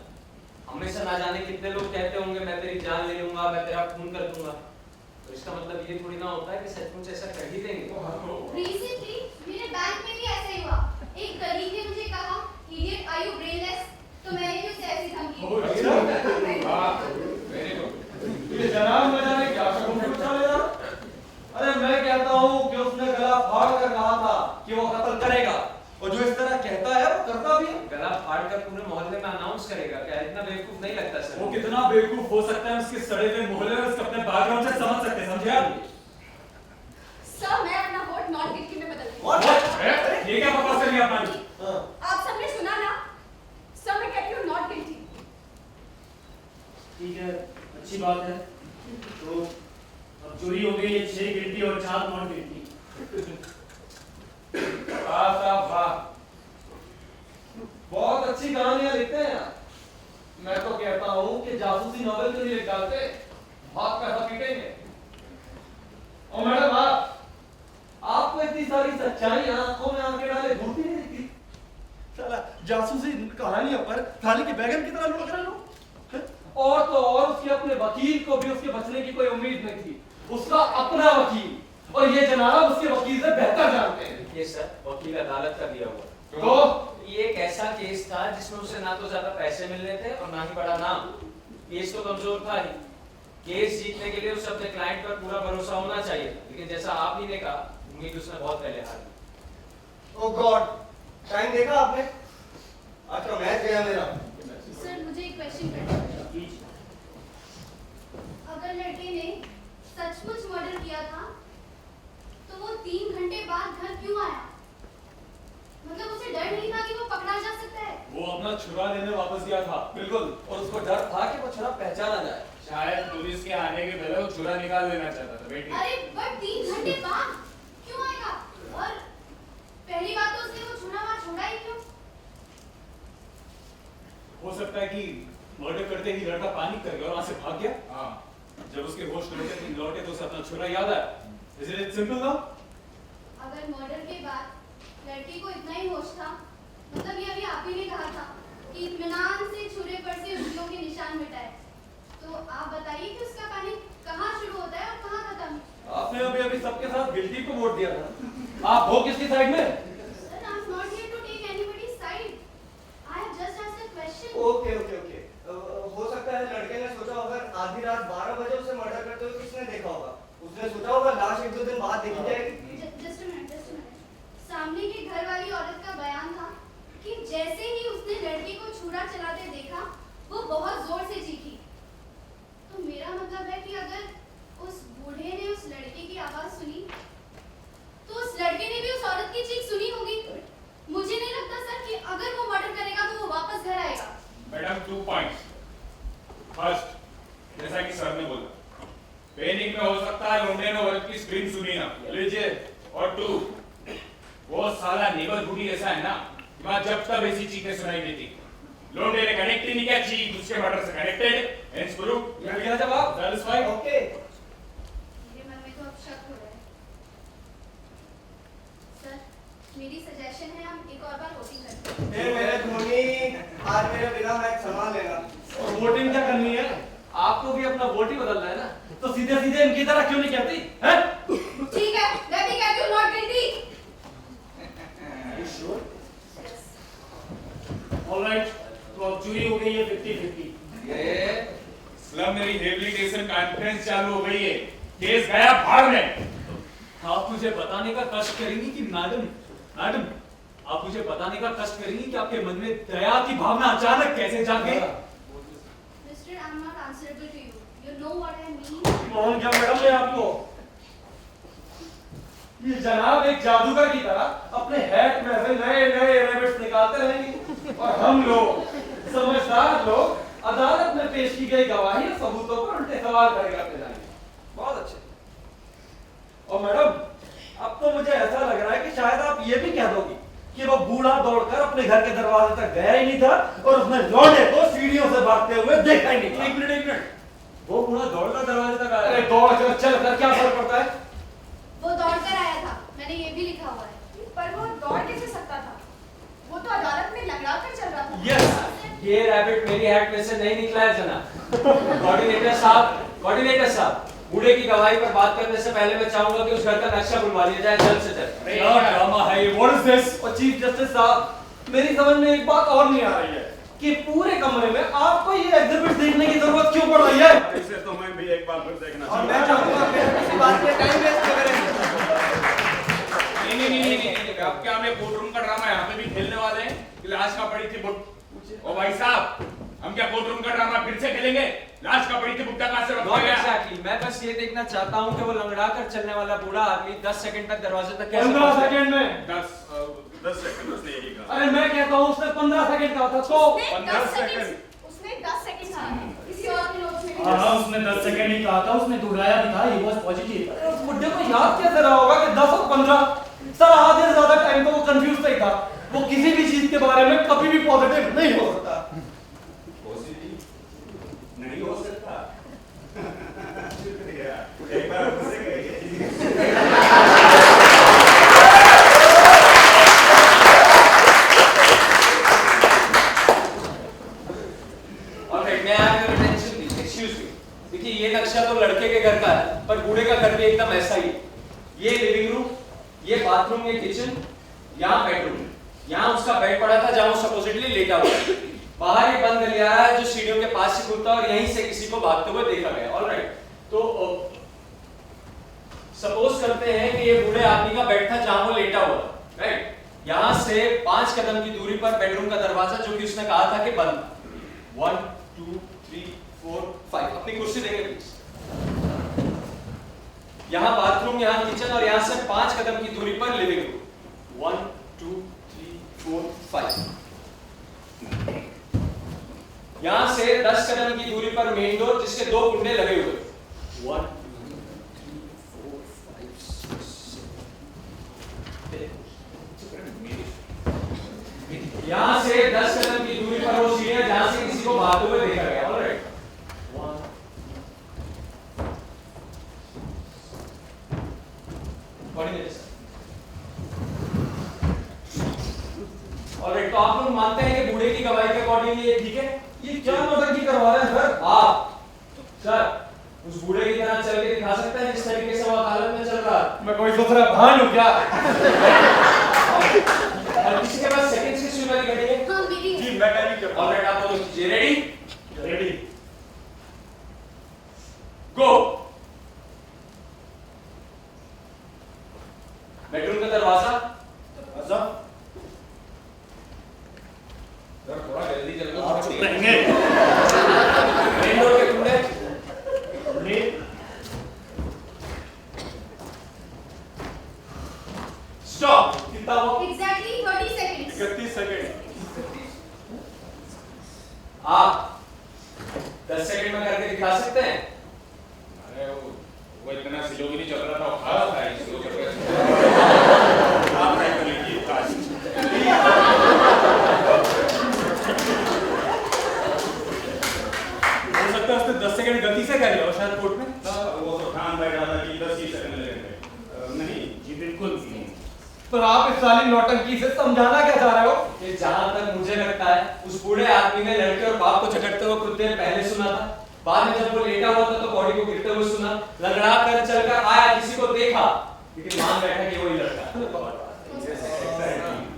हमेशा ना जाने कितने लोग कहते होंगे मैं तेरी जान ले लूंगा, मैं तेरा खून कर दूंगा, तो इसका मतलब ये थोड़ी ना होता है कि सचमुच ऐसा कर ही देंगे। रिसेंटली मेरे बैंक में भी ऐसा ही हुआ। एक कलीग ने मुझे कहा, इडियट आर यू ब्रेनलेस, तो मैंने भी उसे ऐसी धमकी दी। Very good. ये जनाब न जाने क्या शगुन में उछाल ले रहा। अरे मैं कहता हूँ कि उसने गला फाड़ कर कहा था कि वो कत्ल करेगा, और जो इस तरह कहता है वो करता भी है। गला फाड़ कर पूरे मोहल्ले में अनाउंस करेगा, क्या इतना बेवकूफ नहीं लगता सर? वो कितना बेवकूफ हो सकता है उसके सड़े हुए मोहल्ले में, उसके अपने बैकग्राउंड से समझ सकते हैं, समझे आप? सर, मैं अपना वोट नॉट गिल्टी में बदल दूंगी। What? ये क्या बकवास कर लिया आपने? आप सबने सुना ना? सर, मैं कहती हूँ नॉट गिल्टी। ठीक है, अच्छी बात है। तो अब चोरी हो गई है, 6 गिल्टी और 4 नॉट गिल्टी। वाह साहब वाह, बहुत अच्छी कहानियां लिखते हैं आप। मैं तो कहता हूँ कि जासूसी नॉवेल क्यों नहीं लिख डालते, बहुत पैसा पीटेंगे। और मैडम आपको इतनी सारी सच्चाई आंखों में आंखें डाले घूमती नहीं दिखती। साला जासूसी कहानियों पर थाली के बैगन की तरह लुढ़क रहे लोग। और तो और उसके अपने वकील को भी उसके बचने की कोई उम्मीद नहीं थी, उसका अपना वकील, और ये जनाब उसके वकील से बेहतर जानते हैं। ये सर वकील अदालत का दिया हुआ, तो ये एक ऐसा केस था जिसमें उसे ना तो ज्यादा पैसे मिलने थे और ना ही बड़ा नाम। केस तो कमजोर था ही, केस जीतने के लिए उसे अपने क्लाइंट पर पूरा भरोसा होना चाहिए, लेकिन जैसा आप ही ने कहा, उम्मीद उसने बहुत पहले हार ली। ओह गॉड, टाइम देखा आपने? आज का मैच गया मेरा। सर मुझे एक क्वेश्चन करना है। अगर लड़के ने घर क्यों आया? मतलब उसे डर नहीं था कि वो पकड़ा जा सकता है? वो अपना छुरा लेने वापस गया था। बिल्कुल, और उसको डर था कि वो छुरा पहचाना जाए। शायद पुलिस के आने के पहले वो छुरा निकाल लेना चाहता था बेटी। अरे बट 3 घंटे बाद क्यों आएगा? और पहली बात तो उसने वो छुरा वहां छोड़ा ही क्यों? हो सकता है कि मर्डर करते ही लड़का पैनिक कर गया और वहां से भाग गया। हाँ, जब उसके होश लौटे तो उसे अपना छुरा याद आया। Isn't it simple now? अगर मर्डर के बाद लड़के को इतना ही होश था, मतलब ये अभी आप ही ने कहा था कि इत्मीनान से छुरे पर से उंगलियों के निशान मिटाए, तो आप बताइए कि उसका पैनिक कहाँ शुरू होता है और कहाँ खत्म? आपने अभी सबके साथ गिल्टी को वोट दिया था। आप हो किसकी साइड में? Sir, I'm not here to take anybody's side. I have just asked a question. Okay okay okay हो सकता है लड़के ने सोचा होगा आधी रात 12 बजे उसे मर्डर करते हुए किसने देखा होगा। उसने सोचा होगा लाश 1-2 दिन बाद देखी जाएगी। Just a minute. सामने की घर वाली औरत का बयान था कि जैसे ही उसने लड़के को छुरा चलाते देखा, वो बहुत जोर से चीखी। तो मेरा मतलब है कि अगर उस बूढ़े ने उस लड़के की आवाज सुनी, तो उस लड़के ने भी उस औरत की चीख सुनी होगी। मुझे नहीं लगता सर कि अगर वो मर्डर करेगा तो वो वापस घर आएगा। Madam 2 points. फर्स्ट, जैसा कि सर ने बोला, पैनिक में हो सकता है लोंडे ने औरत की स्क्रीम सुनी ना। लीजिए। और 2, वो साला नेबरहुड ही ऐसा है ना, वहां जब तक ऐसी चीखें सुनाई देती, लोंडे ने कनेक्ट ही नहीं किया, चीख उसके मर्डर से कनेक्टेड। Hence proof. मिल गया जवाब। सैटिस्फाइड? ओके मेरे मन में तो अब शक हो रहा है। सर, मेरी सजेशन है हम एक और बार वोटिंग करते हैं। फिर मेरे धोनी आज मेरे बिना मैच संभाल लेगा। और वोटिंग क्या करनी है? आपको भी अपना वोट ही बदलना है ना। तो सीधे सीधे इनकी तरह क्यों नहीं कहती? हैं? ठीक है, मैं भी कहती हूँ नॉट गिल्टी। ऑलराइट, तो अब जूरी हो गई है 50-50। ये स्लम रिहेबिलिटेशन कॉन्फ्रेंस चालू हो गई है। केस गया भाड़ में। आप मुझे बताने का कष्ट करेंगी कि मैडम आप मुझे बताने का कष्ट करेंगी कि आपके मन में दया की भावना अचानक कैसे जाग गई? Mister, I'm not answerable to you. You know what I mean? कौन क्या मैडम ने आपको? ये जनाब एक जादूगर की तरह अपने हैट में से नए नए रैबिट्स निकालते रहेंगे और हम लोग समझदार लोग अदालत में पेश की गई गवाही और सबूतों पर उल्टे सवाल खड़े करते जाएंगे। बहुत अच्छे। और मैडम अब तो मुझे ऐसा लग रहा है कि शायद आप ये भी कह दोगी कि वो बूढ़ा दौड़कर अपने घर के दरवाजे तक गया ही नहीं था और उसने लौंडे को सीढ़ियों से भागते हुए देखा ही नहीं था। एक मिनट, वो बूढ़ा दौड़कर दरवाजे तक आया। अरे दौड़ कर चल कर क्या फर्क पड़ता है? वो दौड़कर आया था, मैंने ये भी लिखा हुआ है। पर वो दौड़ कैसे सकता था? वो तो अदालत में लंगड़ा कर चल रहा था। यस, ये रैबिट मेरी हैट में से नहीं निकला है जना। कोऑर्डिनेटर साहब, बूढ़े की गवाही पर बात करने से पहले मैं चाहूंगा कि उस घर का नक्शा बुलवा लिया जाए जल्द से जल्द। क्या ड्रामा है ये? What is this? और चीफ जस्टिस साहब मेरी समझ में एक बात और नहीं आ रही है कि पूरे कमरे में आपको ये एग्जिबिट देखने की जरूरत क्यों पड़ रही है? इसे तो मैं भी एक बार फिर देखना और चाहूंगा। मैं चाहूंगा कि किसी बात पे टाइम वेस्ट न करें। नहीं, अब क्या हम कोर्ट रूम का ड्रामा यहाँ पे भी खेलने वाले हैं कि लाश का पड़ी थी बुट। ओ भाई साहब, हम क्या कोर्ट रूम का ड्रामा फिर से खेलेंगे? लाश का पड़ी थी बुट्टा कहाँ से रखा गया? Exactly, मैं बस ये देखना चाहता हूँ कि वो लंगड़ा कर चलने वाला बूढ़ा आदमी 10 सेकंड तक दरवाजे तक कैसे 15 पहुंचा। सेकंड में। 10 सेकंड उसने यही कहा। अरे मैं कहता हूँ उसने 15 सेकंड कहा था तो उसने 10 सेकंड कहा। किसी और के नोट्स में भी हाँ, उसने 10 सेकंड ही कहा था, उसने दोहराया भी था, he was positive। अरे उस बुड्ढे को याद कैसे रहा होगा कि 10 और 15 सर आधे से ज्यादा टाइम तो वो कंफ्यूज ही था। वो किसी भी चीज के बारे में कभी भी पॉजिटिव नहीं हो सकता। पॉजिटिव नहीं हो सकता। शुक्रिया, एक बार उससे कहिए। ऑलराइट, मैं आपकी अटेंशन दी, एक्सक्यूज मी। देखिए ये नक्शा तो लड़के के घर का है, पर बूढ़े का घर भी एकदम ऐसा ही। ये लिविंग रूम, ये बाथरूम, ये किचन, यहाँ बेडरूम, यहाँ उसका बेड पड़ा था जहाँ वो सपोजिटली लेटा हुआ है। बाहर ये बंद गलियारा है जो सीढ़ियों के पास से खुलता है और यहीं से किसी को भागते हुए देखा गया। ऑलराइट, तो सपोज करते हैं कि ये बूढ़े आदमी का बेड था जहाँ वो लेटा हुआ, राइट? यहाँ से 5 कदम की दूरी पर बेडरूम का दरवाजा जो कि उसने कहा था कि बंद। 1 2 3 4 5, अपनी कुर्सी देंगे प्लीज। यहाँ बाथरूम, यहाँ किचन और यहाँ से 5 कदम की दूरी पर लिविंग रूम। 1 2 3 4 5। यहाँ से 10 कदम की दूरी पर मेन डोर जिसके 2 कुंडे लगे हुए। 1 यहाँ से 10 कदम की दूरी पर वो सीढ़ियां जहां से किसी को भागते हुए देखा गया। Alright, 1 alright. तो आप लोग मानते हैं कि बूढ़े की गवाही के अकॉर्डिंग ये ठीक है? ये क्या नौटंकी करवा रहे हैं सर? आप सर उस बूढ़े की तरह चल के दिखा सकते हैं जिस तरीके से वो अदालत में चल रहा है? मैं कोई दूसरा भान हूँ क्या? और किसी के पास सेकंड्स की सुई वाली घड़ी है? हाँ मेरी है। जी मैं टाइमिंग करता हूं। ऑलराइट, आप लोग कीजिए। रेडी? रेडी। गो। बेडरूम का दरवाजा। थोड़ा जल्दी चल आप चुप रहेंगे। मेन डोर के कुंडे। स्टॉप। कितना वो? Exactly 30 seconds. 31 सेकंड। आप 10 सेकंड में करके दिखा सकते हैं? अरे वो इतना स्लो भी नहीं चल रहा था, वो खा रहा था इसको चल रहा। आप ट्राई कर लीजिए। हो सकता है उसने 10 सेकंड गलती से कर लिया हो शायद कोर्ट में। वो तो ठान बैठा था कि 10 ही सेकंड लगेंगे। नहीं जी बिल्कुल। तो आप इस साली नौटंकी से समझाना क्या चाह रहे हो? कि जहां तक मुझे लगता है उस बूढ़े आदमी ने लड़के और बाप को झगड़ते हुए कुछ देर पहले सुना था। बाद में जब वो लेटा हुआ था तो बॉडी को गिरते हुए सुना, लंगड़ा कर चलकर आया, किसी को देखा, लेकिन मान बैठा कि वही लड़का।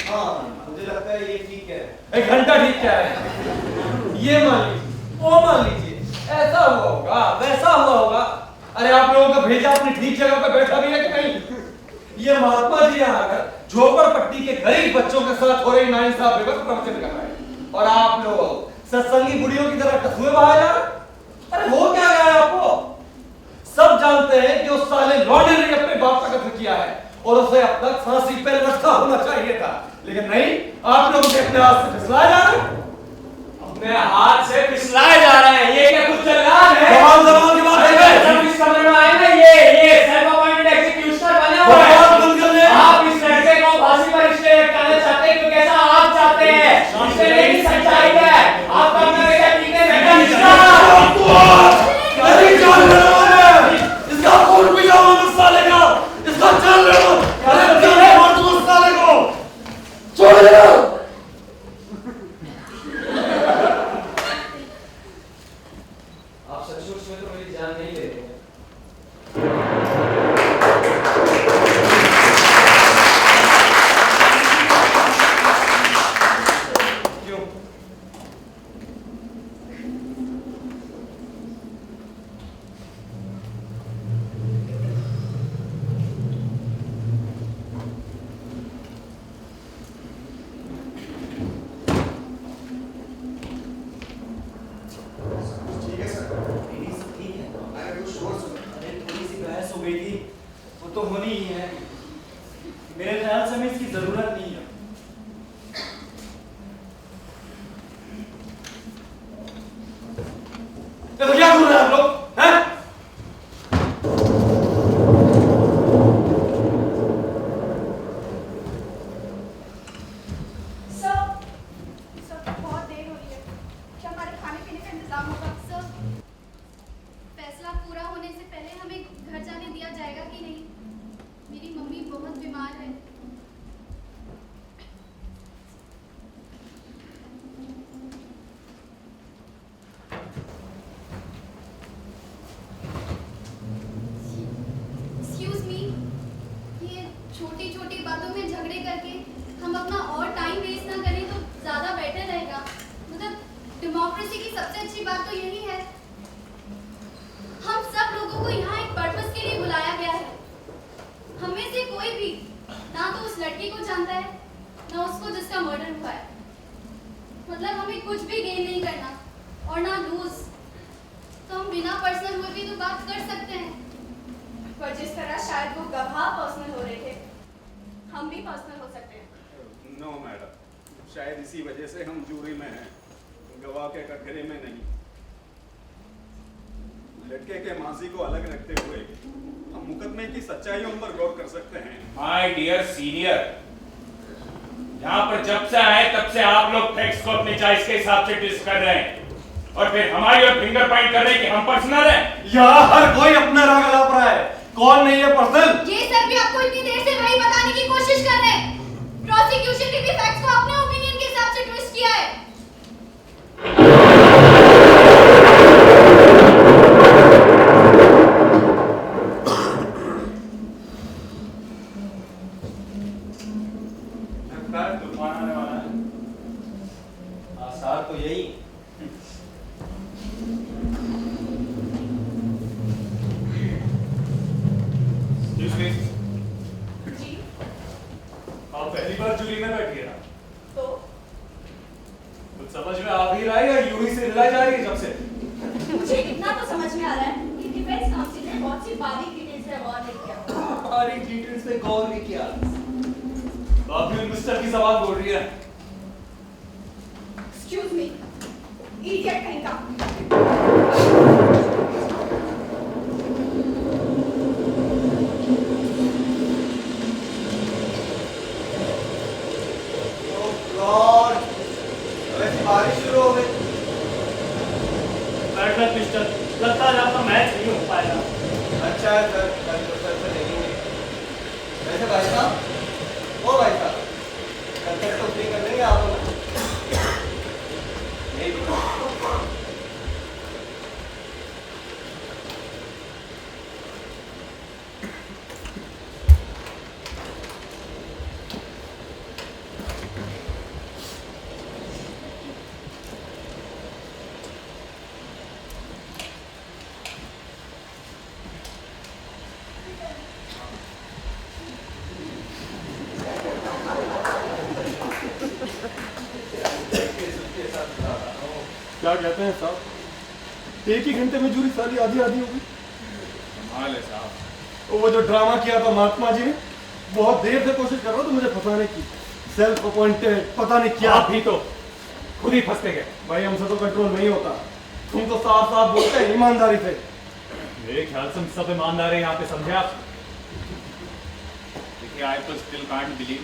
हाँ मुझे लगता है ये ठीक है। एक घंटा ठीक क्या है? ये मान लीजिए, वो मान लीजिए, ऐसा हुआ होगा, वैसा हुआ होगा। अरे आप लोगों को भेजा अपनी ठीक जगह पे बैठा भी है कि नहीं? ये महात्मा जी यहाँ आकर झोपड़पट्टी के गरीब बच्चों के साथ हो रही नाइंसाफी पर प्रवचन कर रहे हैं और आप लोग सत्संगी बुढ़ियों की तरह कसूए बहाए जा रहे हैं। अरे हो क्या गया है आपको? सब जानते हैं कि उस साले लौंडे ने अपने बाप का कत्ल किया है और उसे अब तक फांसी पे लटका होना चाहिए था, लेकिन नहीं, आप लोग अपने हाथ से फिसलाए जा रहे हैं। अपने हाथ से फिसलाए जा रहे हैं। ये क्या कुछ चल रहा है? जवान की बात है। जब इस कमरे में आए ना, ये सेल्फ अपॉइंटेड एग्जीक्यूशनर बने हुए हैं। आप इस लड़के को फांसी पर इसलिए करना चाहते हैं क्योंकि ऐसा आप चाहते हैं। इससे मेरी सच्चाई है। आपका अपना बेटा ठीक है, बेटा इसका खून पी जाओ उस साले का, इसका चल लो, अरे चल मार दो उस साले को, छोड़ दे। आप सचमुच में तो मेरी जान नहीं ले रहे हैं। क्यों? ठीक है सर। ठीक है। अरे कुछ शोर सुनो। अरे थोड़ी सी बहस हो गई थी, वो तो होनी ही है। मेरे ख्याल से हमें इसकी जरूरत नहीं है। तो क्या कर रहे हैं आप लोग? हैं? सर बहुत देर हो रही है, क्या हमारे खाने पीने का इंतजाम होगा? सर, फैसला पूरा होने से पहले हमें घर जाने दिया जाएगा कि नहीं? मेरी मम्मी बहुत बीमार है। Excuse me, ये छोटी छोटी बातों में झगड़े करके हम अपना और टाइम वेस्ट ना करें तो ज्यादा बेटर रहेगा। मतलब डेमोक्रेसी की सबसे अच्छी बात तो यही है, हम सब लोगों को यहाँ एक पर्पस के लिए बुलाया गया है। हमें से कोई भी ना तो उस लड़की को जानता है ना उसको जिसका मर्डर हुआ है। मतलब हमें कुछ भी गेन नहीं करना और ना लूज। तो हम बिना पर्सनल हुए भी तो बात कर सकते हैं, पर जिस तरह शायद वो गवाह पर्सनल हो रहे थे, हम भी पर्सनल हो सकते हैं। नो मैडम, शायद इसी वजह से हम जूरी में हैं, गवाह के कटघरे में नहीं। लड़के के माजी को अलग रखते हुए हम मुकदमे की सच्चाइयों पर गौर कर सकते हैं। माय डियर सीनियर, यहाँ पर जब से आए तब से आप लोग फैक्ट्स को अपने चॉइस के हिसाब से ट्विस्ट कर रहे हैं और फिर हमारी ओर फिंगर पॉइंट कर रहे हैं कि हम पर्सनल हैं। यहाँ हर कोई अपना राग अलाप रहा है, कौन नहीं है पर्सनल? ये सर भी आपको इतनी देर से वही बताने की कोशिश कर रहे हैं। प्रोसिक्यूशन ने भी फैक्ट्स को अपने ओपिनियन के हिसाब से ट्विस्ट किया है। तूफान आने वाला है। आसार तो यही। जी आप पहली बार जूरी में बैठी है ना? तो कुछ समझ में आ भी रहा है या यूं ही से हिलाई जा रही है जब से? मुझे इतना तो समझ में आ रहा है कि डिफेंस काउंसिल ने बहुत सी बारीक डिटेल्स पे गौर नहीं किया। हमारी डिटेल्स पे गौर नहीं किया। आप भी मिस्टर की जबान बोल रही है। एक्सक्यूज मी, इडियट कहीं का। गॉड, वैसे बारिश शुरू हो गई। बैठना मिस्टर, लगता है आपका मैच नहीं हो पाएगा। अच्छा है सर, कल तो सर से देखेंगे। वैसे भाई साहब, ओ भाई साहब, कल तक तो फ्री कर लेंगे आप लोग। नहीं भी। क्या कहते हैं साहब, एक ही घंटे में जूरी सारी आधी आधी हो गई। कमाल है साहब। वो जो ड्रामा किया था महात्मा जी ने, बहुत देर से कोशिश कर रहा था मुझे फंसाने की। सेल्फ अपॉइंटेड पता नहीं क्या। आप भी तो खुद ही फंसते गए। भाई हमसे तो कंट्रोल नहीं होता। तुम तो साफ साफ बोलते हैं ईमानदारी से। मेरे ख्याल से हम सब ईमानदार हैं यहाँ पे, समझे आप? देखिए, आई तो स्टिल कांट बिलीव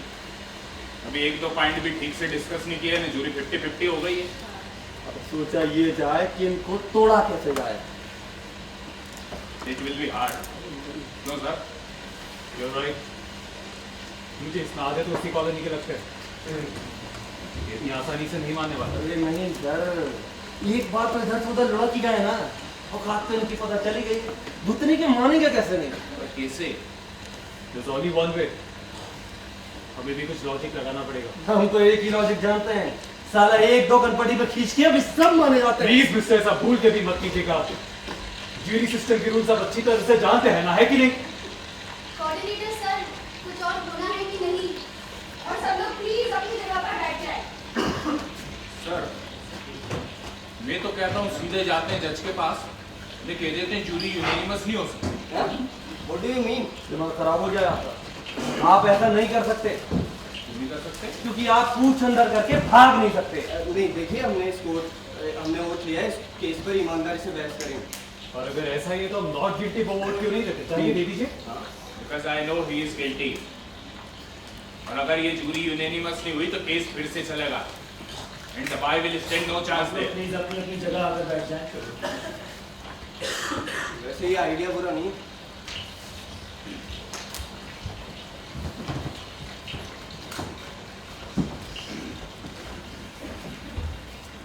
अभी एक दो पॉइंट भी ठीक से डिस्कस नहीं किया है, जूरी 50-50 हो गई है। अब सोचा ये जाए कि इनको तोड़ा कैसे जाए। It will be hard. No sir, you are right. मुझे इसमें आधे तो उसी कॉलोनी के लगते हैं। इतनी आसानी से नहीं मानने वाला। अरे नहीं सर, एक बार तो इधर से उधर लुढ़क ही गए ना, और खास तो इनकी पता चली गई, दूसरे के मानेंगे कैसे नहीं। पर कैसे? There's only one way. हमें भी कुछ लॉजिक लगाना पड़ेगा। हम तो एक ही लॉजिक जानते हैं, साला एक दो कनपटी पे खींच के अभी सब माने जाते हैं। प्लीज मिस्टर, ऐसा भूल के भी मत कीजिएगा। ज्यूरी सिस्टम के रूल्स आप अच्छी तरह से जानते हैं ना, है कि नहीं? कोऑर्डिनेटर सर, कुछ और होना है कि नहीं? और सब लोग प्लीज अपनी जगह पर बैठ जाएं। सर, मैं तो कहता हूँ सीधे जाते हैं जज के पास, ये कह देते हैं जूरी यूनानिमस नहीं हो सकती। What do you mean? दिमाग खराब हो जाए आपका। आप ऐसा नहीं कर सकते, नहीं कर सकते? क्योंकि आप पूछ अंदर करके भाग नहीं सकते। नहीं, देखिए हमने वो किया है, इस केस पर ईमानदारी से बहस करेंगे। और अगर ऐसा ही है तो हम नॉट गिल्टी पर वोट क्यों नहीं देते? चाहिए दे दीजिए। Because I know he is guilty. और अगर ये जूरी यूनानिमस नहीं हुई तो केस फिर से चलेगा। And the boy will stand no chance there. Please अपनी अपनी जगह आकर बैठ जाएं। वैसे ये आइडिया बुरा नहीं।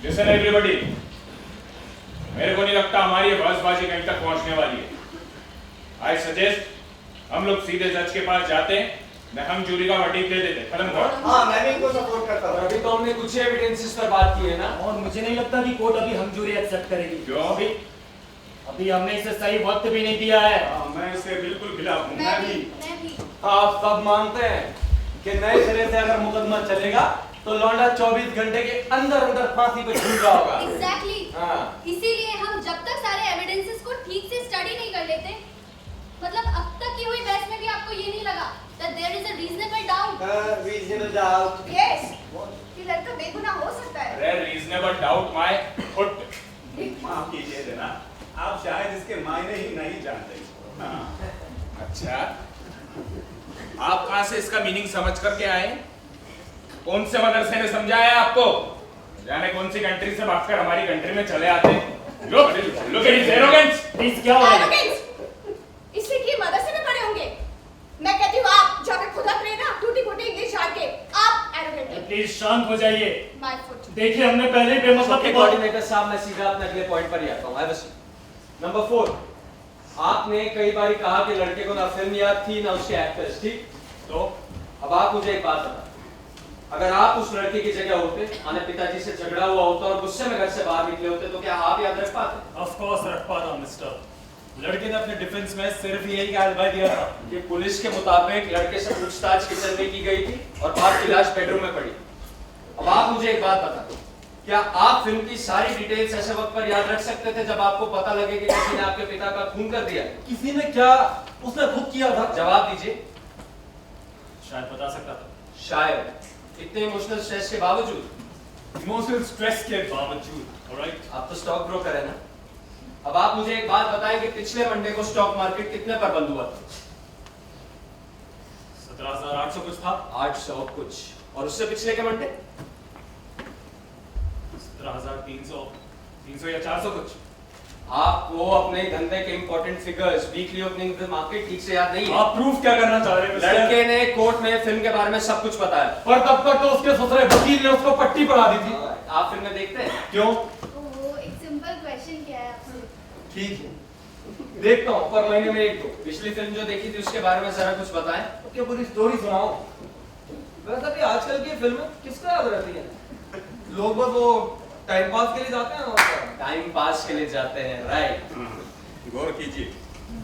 Listen everybody. मेरे को नहीं लगता हमारी ये बहसबाजी कहीं तक पहुंचने वाली है। I suggest हम लोग सीधे जज के पास जाते हैं, हम जूरी का वर्डिक्ट दे देते हैं, खत्म करो। हाँ, मैं भी इनको सपोर्ट करता हूँ। अभी तो हमने कुछ ही एविडेंसेस पर बात की है ना। और मुझे नहीं लगता कि कोर्ट अभी हम जूरी एक्सेप्ट करेगी। क्यों? अभी हमने इसे सही वक्त भी नहीं दिया है। मैं इससे बिल्कुल खिलाफ हूँ। मैं भी। आप सब मानते हैं कि नए सिरे से अगर मुकदमा चलेगा तो लौंडा 24 घंटे के अंदर अंदर फांसी पे झूल रहा होगा। एग्जैक्टली। हाँ। इसीलिए हम जब तक सारे एविडेंसेस को ठीक से स्टडी नहीं कर लेते, मतलब अब तक की रीजनेबल डाउट यस, कि लड़का बेगुनाह हो सकता है। अरे रीजनेबल डाउट माय फुट। माफ कीजिए देना, आप शायद इसके मायने ही नहीं जानते। हाँ। अच्छा, आप कहां से इसका मीनिंग समझ करके आए? कौन से मदरसे ने समझाया आपको? जाने कौन सी कंट्री से भागकर हमारी कंट्री में चले आते हैं। Look at his arrogance. Please क्या हो रहा है? Arrogance? इसलिए कि मदरसे में पढ़े होंगे। मैं कहती हूँ आप जाके खुद अपने ना टूटी-फूटी इंग्लिश झाड़ के आप arrogant हैं। प्लीज शांत हो जाइए। My foot. देखिए हमने पहले ही बेमतलब की बात। कोऑर्डिनेटर साहब, मैं सीधा अपने अगले पॉइंट पर ही आता हूं। नंबर 4, आपने कई बार कहा कि लड़के को ना फिल्म याद थी ना उसके एक्टर्स, ठीक? तो अब आप मुझे एक बात बताएं, अगर आप उस लड़के की जगह होते, माने पिताजी से झगड़ा हुआ होता और गुस्से में घर से बाहर निकले होते, तो क्या आप याद रख पाते? ऑफ कोर्स रख पाता मिस्टर। लड़के ने अपने डिफेंस में सिर्फ यही एलिबी दिया था कि पुलिस के मुताबिक लड़के से पूछताछ किचन में की गई थी और बाप की लाश बेडरूम में पड़ी। अब आप मुझे एक बात बताएं, क्या आप फिल्म की सारी डिटेल्स ऐसे वक्त पर याद रख सकते थे जब आपको पता लगे कि किसी ने आपके पिता का खून कर दिया? किसी ने क्या? उसने खुद किया था। जवाब दीजिए। शायद बता सकता था। शायद। इतने इमोशनल स्ट्रेस के बावजूद? इमोशनल स्ट्रेस के बावजूद, ऑलराइट। आप तो स्टॉक ब्रोकर है ना? अब आप मुझे एक बात बताएं कि पिछले मंडे को स्टॉक मार्केट कितने पर बंद हुआ था? 17,800 कुछ था। 800 कुछ। और उससे पिछले के मंडे? 17,300, 300 या 400 कुछ। आपको अपने धंधे के important figures, weekly opening the market ठीक से याद नहीं है? आप प्रूफ क्या करना चाह रहे हैं मिस्टर? लड़के ने कोर्ट में फिल्म के बारे में सब कुछ बताया। पर तब तक तो उसके ससुरे वकील ने उसको पट्टी पढ़ा दी थी। आप फिल्में देखते हैं? क्यों? ओह, एक सिंपल क्वेश्चन किया है आपसे। ठीक है, देखता हूँ पर महीने में 1-2। पिछली फिल्म जो देखी थी उसके बारे में जरा कुछ बताएं। तो क्या पूरी स्टोरी सुनाओ। वैसे भी आजकल की फिल्में किसको याद रहती हैं? लोग बस वो टाइम पास के लिए जाते हैं और क्या? टाइम पास के लिए जाते हैं, राइट? गौर कीजिए,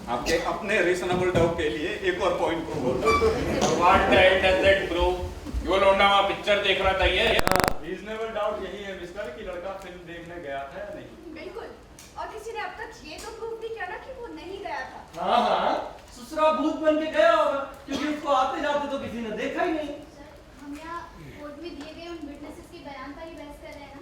आपके अपने रीजनेबल डाउट के लिए एक और पॉइंट को बोल What the hell does that prove? यो लौंडा वहाँ पिक्चर देख रहा था ये। रीजनेबल डाउट यही है मिस्टर कि लड़का फिल्म देखने गया था या नहीं। बिल्कुल। और किसी ने अब तक ये तो प्रूव नहीं किया ना कि वो नहीं गया था। हाँ हाँ, ससुरा भूत बन के गया होगा क्योंकि उसको आते जाते तो किसी ने देखा ही नहीं। सर, हम यहाँ कोर्ट में दिए गए उन विटनेसेस के बयान पर ही बहस कर रहे हैं ना।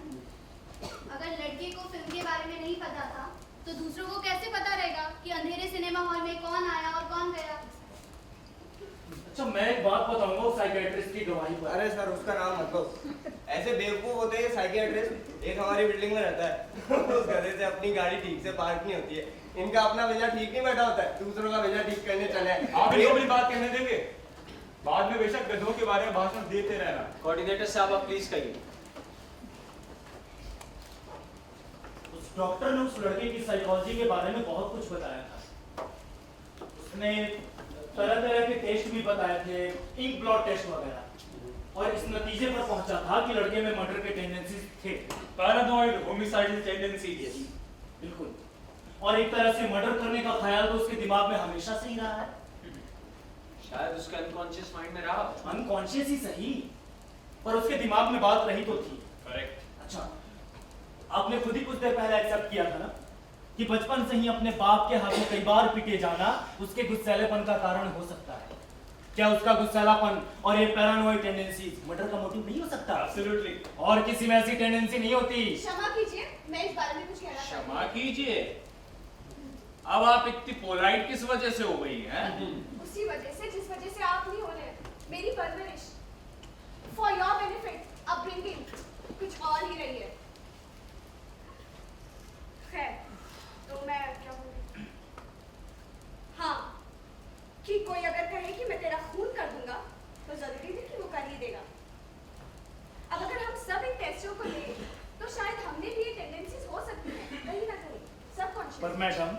अगर लड़के को फिल्म के बारे में नहीं पता था, तो दूसरों को कैसे पता रहेगा कि अंधेरे सिनेमा हॉल में कौन आया और कौन गया? अच्छा, मैं एक बात बताऊंगा साइकियाट्रिस्ट की गवाही पर। अरे सर, उसका नाम मत लो। ऐसे बेवकूफ होते हैं साइकियाट्रिस्ट। एक हमारी बिल्डिंग में रहता है उस गधे से अपनी गाड़ी ठीक से पार्क नहीं होती है। इनका अपना भेजा ठीक नहीं बैठा होता है, दूसरों का भेजा ठीक करने चले हैं। आप इनको अपनी बात कहने देंगे? बाद में बेशक गधों के बारे में भाषण देते रहना। कोऑर्डिनेटर साहब, आप प्लीज कहिए। उस डॉक्टर ने उस लड़के की साइकोलॉजी के बारे में बहुत कुछ बताया था। उसने तरह तरह के टेस्ट भी बताए थे, इंक ब्लड टेस्ट वगैरह, और इस नतीजे पर पहुंचा था कि लड़के में मर्डर के टेंडेंसीज थे। पैरानॉइड होमिसाइडल टेंडेंसी थी। बिल्कुल। और एक तरह से मर्डर करने का ख्याल तो उसके दिमाग में हमेशा से ही रहा है। शायद उसके अनकॉन्शियस माइंड में रहा। अनकॉन्शियस ही सही, पर उसके दिमाग में बात रही तो थी। करेक्ट। अच्छा, आपने खुद ही कुछ देर पहले एक्सेप्ट किया था ना कि बचपन से ही अपने बाप के हाथों कई बार पीटे जाना उसके गुस्सैलेपन का कारण हो सकता है। क्या उसका गुस्सैलापन और ये पैरानॉइड टेंडेंसीज मर्डर का मोटिव नहीं हो सकता? एब्सोल्युटली। और किसी में ऐसी टेंडेंसी नहीं होती। क्षमा कीजिए, मैं इस बारे में कुछ कहना चाहती हूँ। क्षमा कीजिए, अब आप इतनी पोलाइट किस वजह से हो गई हैं? उसी वजह से जिस वजह से आप नहीं हो रहे। मेरी परवरिश फॉर योर बेनिफिट अपब्रिंगिंग कुछ और ही रही है। खैर, तो मैं क्या बोलूं? हाँ, कि कोई अगर कहे कि मैं तेरा खून कर दूंगा तो जरूरी नहीं कि वो कर ही देगा। अब अगर हम सब इन टेस्टों को लें तो शायद हमने भी ये टेंडेंसीज हो सकती हैं, कहीं ना कहीं सबकॉन्शियस। पर मैडम,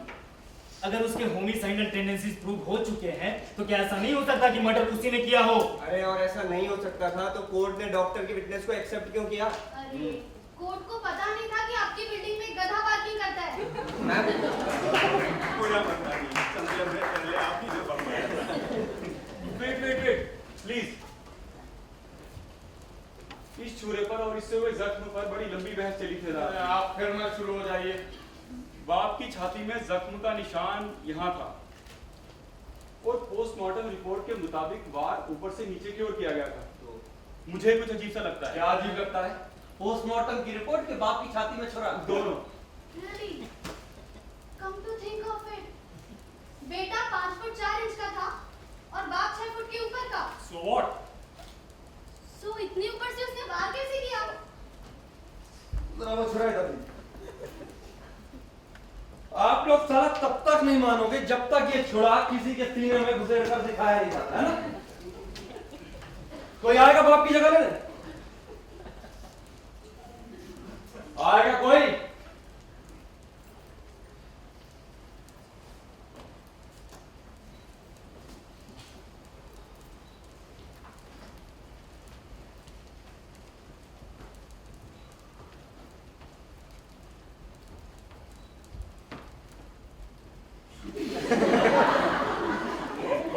अगर उसके होमिसाइडल टेंडेंसीज प्रूव हो चुके हैं तो क्या ऐसा नहीं हो सकता कि मर्डर उसी ने किया हो? अरे और ऐसा नहीं हो सकता था तो कोर्ट ने डॉक्टर की विटनेस को एक्सेप्ट क्यों किया? अरे, कोर्ट को पता नहीं था कि आपकी बिल्डिंग में गधा पार्किंग करता है। पूरा पता नहीं, संदर्भ में पहले आप ही जो फरमाया। Wait please. इस छुरे पर और इससे हुए जख्म पर बड़ी लंबी बहस चली थी। आप फिर मत शुरू हो जाइए। बाप की छाती में जख्म का निशान यहाँ था और पोस्टमार्टम रिपोर्ट के मुताबिक वार ऊपर से नीचे की ओर किया गया था। तो मुझे कुछ अजीब सा लगता है। क्या अजीब लगता है? पोस्टमार्टम की रिपोर्ट के बाप की छाती में छुरा? दोनों। Really? Come to think of it, बेटा 5 फुट 4 इंच का था और बाप 6 फुट के ऊपर का। So what? So इतनी ऊपर से उसने वार कैसे किया? जरा वो छुरा इधर दे। आप लोग साला तब तक नहीं मानोगे जब तक ये छुरा किसी के सीने में घुसेड़ कर दिखाया नहीं जाता है ना? कोई आएगा बाप की जगह लेने? आएगा कोई?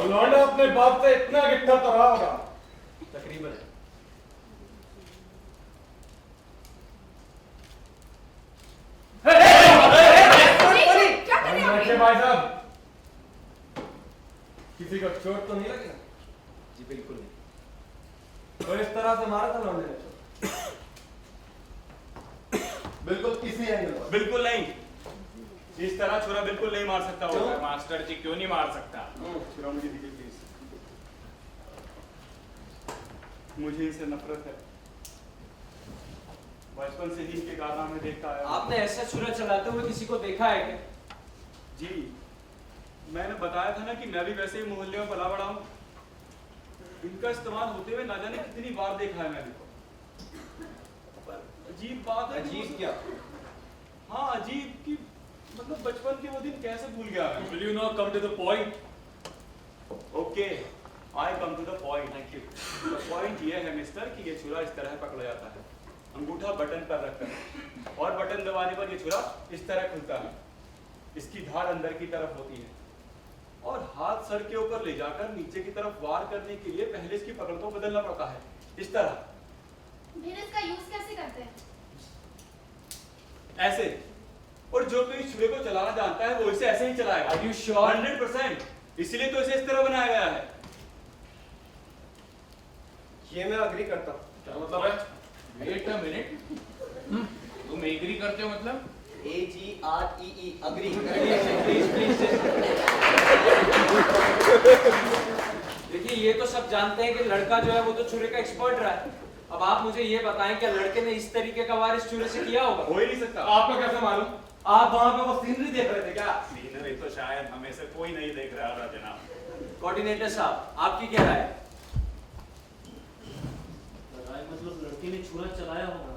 लौंडा अपने बाप से इतना गिट्ठा तो रहा होगा तकरीबन। भाई साहब, किसी को चोट तो नहीं लगी ना? जी बिल्कुल नहीं। तो इस तरह से मारा था लौंडे ने? बिल्कुल किसी एंगल पर? बिल्कुल नहीं। इस तरह छुरा बिल्कुल नहीं मार सकता होगा। मास्टर जी क्यों नहीं मार सकता? छुरा मुझे दीजिए प्लीज। मुझे इसे नफरत है। बचपन से ही इनके कारनामे देखता आया। आपने ऐसा छुरा चलाते हुए किसी को देखा है क्या? जी, मैंने बताया था ना कि मैं भी वैसे ही मोहल्ले में पला बड़ा हूँ। इनका इस्तेमाल होते हुए ना जाने कितनी बार देखा है मैंने। पर अजीब बात है। अजीब क्या? हाँ अजीब कि मतलब बचपन के वो दिन कैसे भूल गया मैं। Will you now come to the point? Okay, I come to the point. Thank you. Point ये है मिस्टर कि ये छुरा इस तरह पकड़ा जाता है, अंगूठा बटन पर रखकर, और बटन दबाने पर ये छुरा इस तरह खुलता है। इसकी धार अंदर की तरफ होती है और हाथ सर के ऊपर ले जाकर नीचे की तरफ वार करने के लिए पहले इसकी पकड़ को बदलना पड़ता है, इस तरह। फिर इसका यूज कैसे करते हैं? ऐसे। और जो कोई छुरे को चलाना जानता है वो इसे ऐसे ही चलाएगा। Are you sure? 100%। इसलिए तो इसे इस तरह बनाया गया है। ये मैं अग्री करता हूँ। क्या मतलब है? वेट अ मिनट, तुम एग्री करते हो मतलब? AGREE agree. देखिए ये तो सब जानते हैं कि लड़का जो है वो तो छुरे का एक्सपर्ट रहा है। अब आप मुझे ये बताएं क्या लड़के ने इस तरीके का वार इस छुरे से किया होगा? हो ही नहीं सकता। आपको कैसे मालूम? आप वहां पे वो सीनरी देख रहे थे क्या? सीनरी तो शायद हमें से कोई नहीं देख रहा था जनाब। कोऑर्डिनेटर साहब, आपकी क्या राय है? मतलब लड़के ने छुरा चलाया होगा।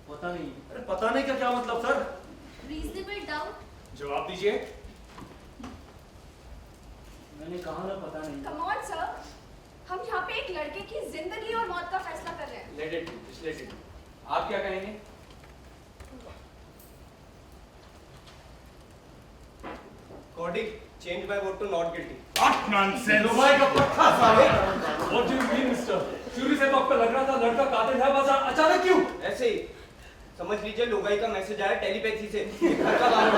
पता नहीं। अरे पता नहीं का क्या मतलब सर? Reasonable doubt. जवाब दीजिए। मैंने कहा ना पता नहीं। कम ऑन सर, हम यहाँ पे एक लड़के की जिंदगी और मौत का फैसला कर रहे हैं। Let it. आप क्या कहेंगे? Cody, change my vote to not guilty. What nonsense! Dubai का पट्टा साले। What do you mean, mister? चोरी से तो आपको लग रहा था लड़का कातिल है, बस अचानक क्यों? ऐसे ही समझ लीजिए लोगाई का मैसेज आया टेलीपैथी से। घर का बाहर।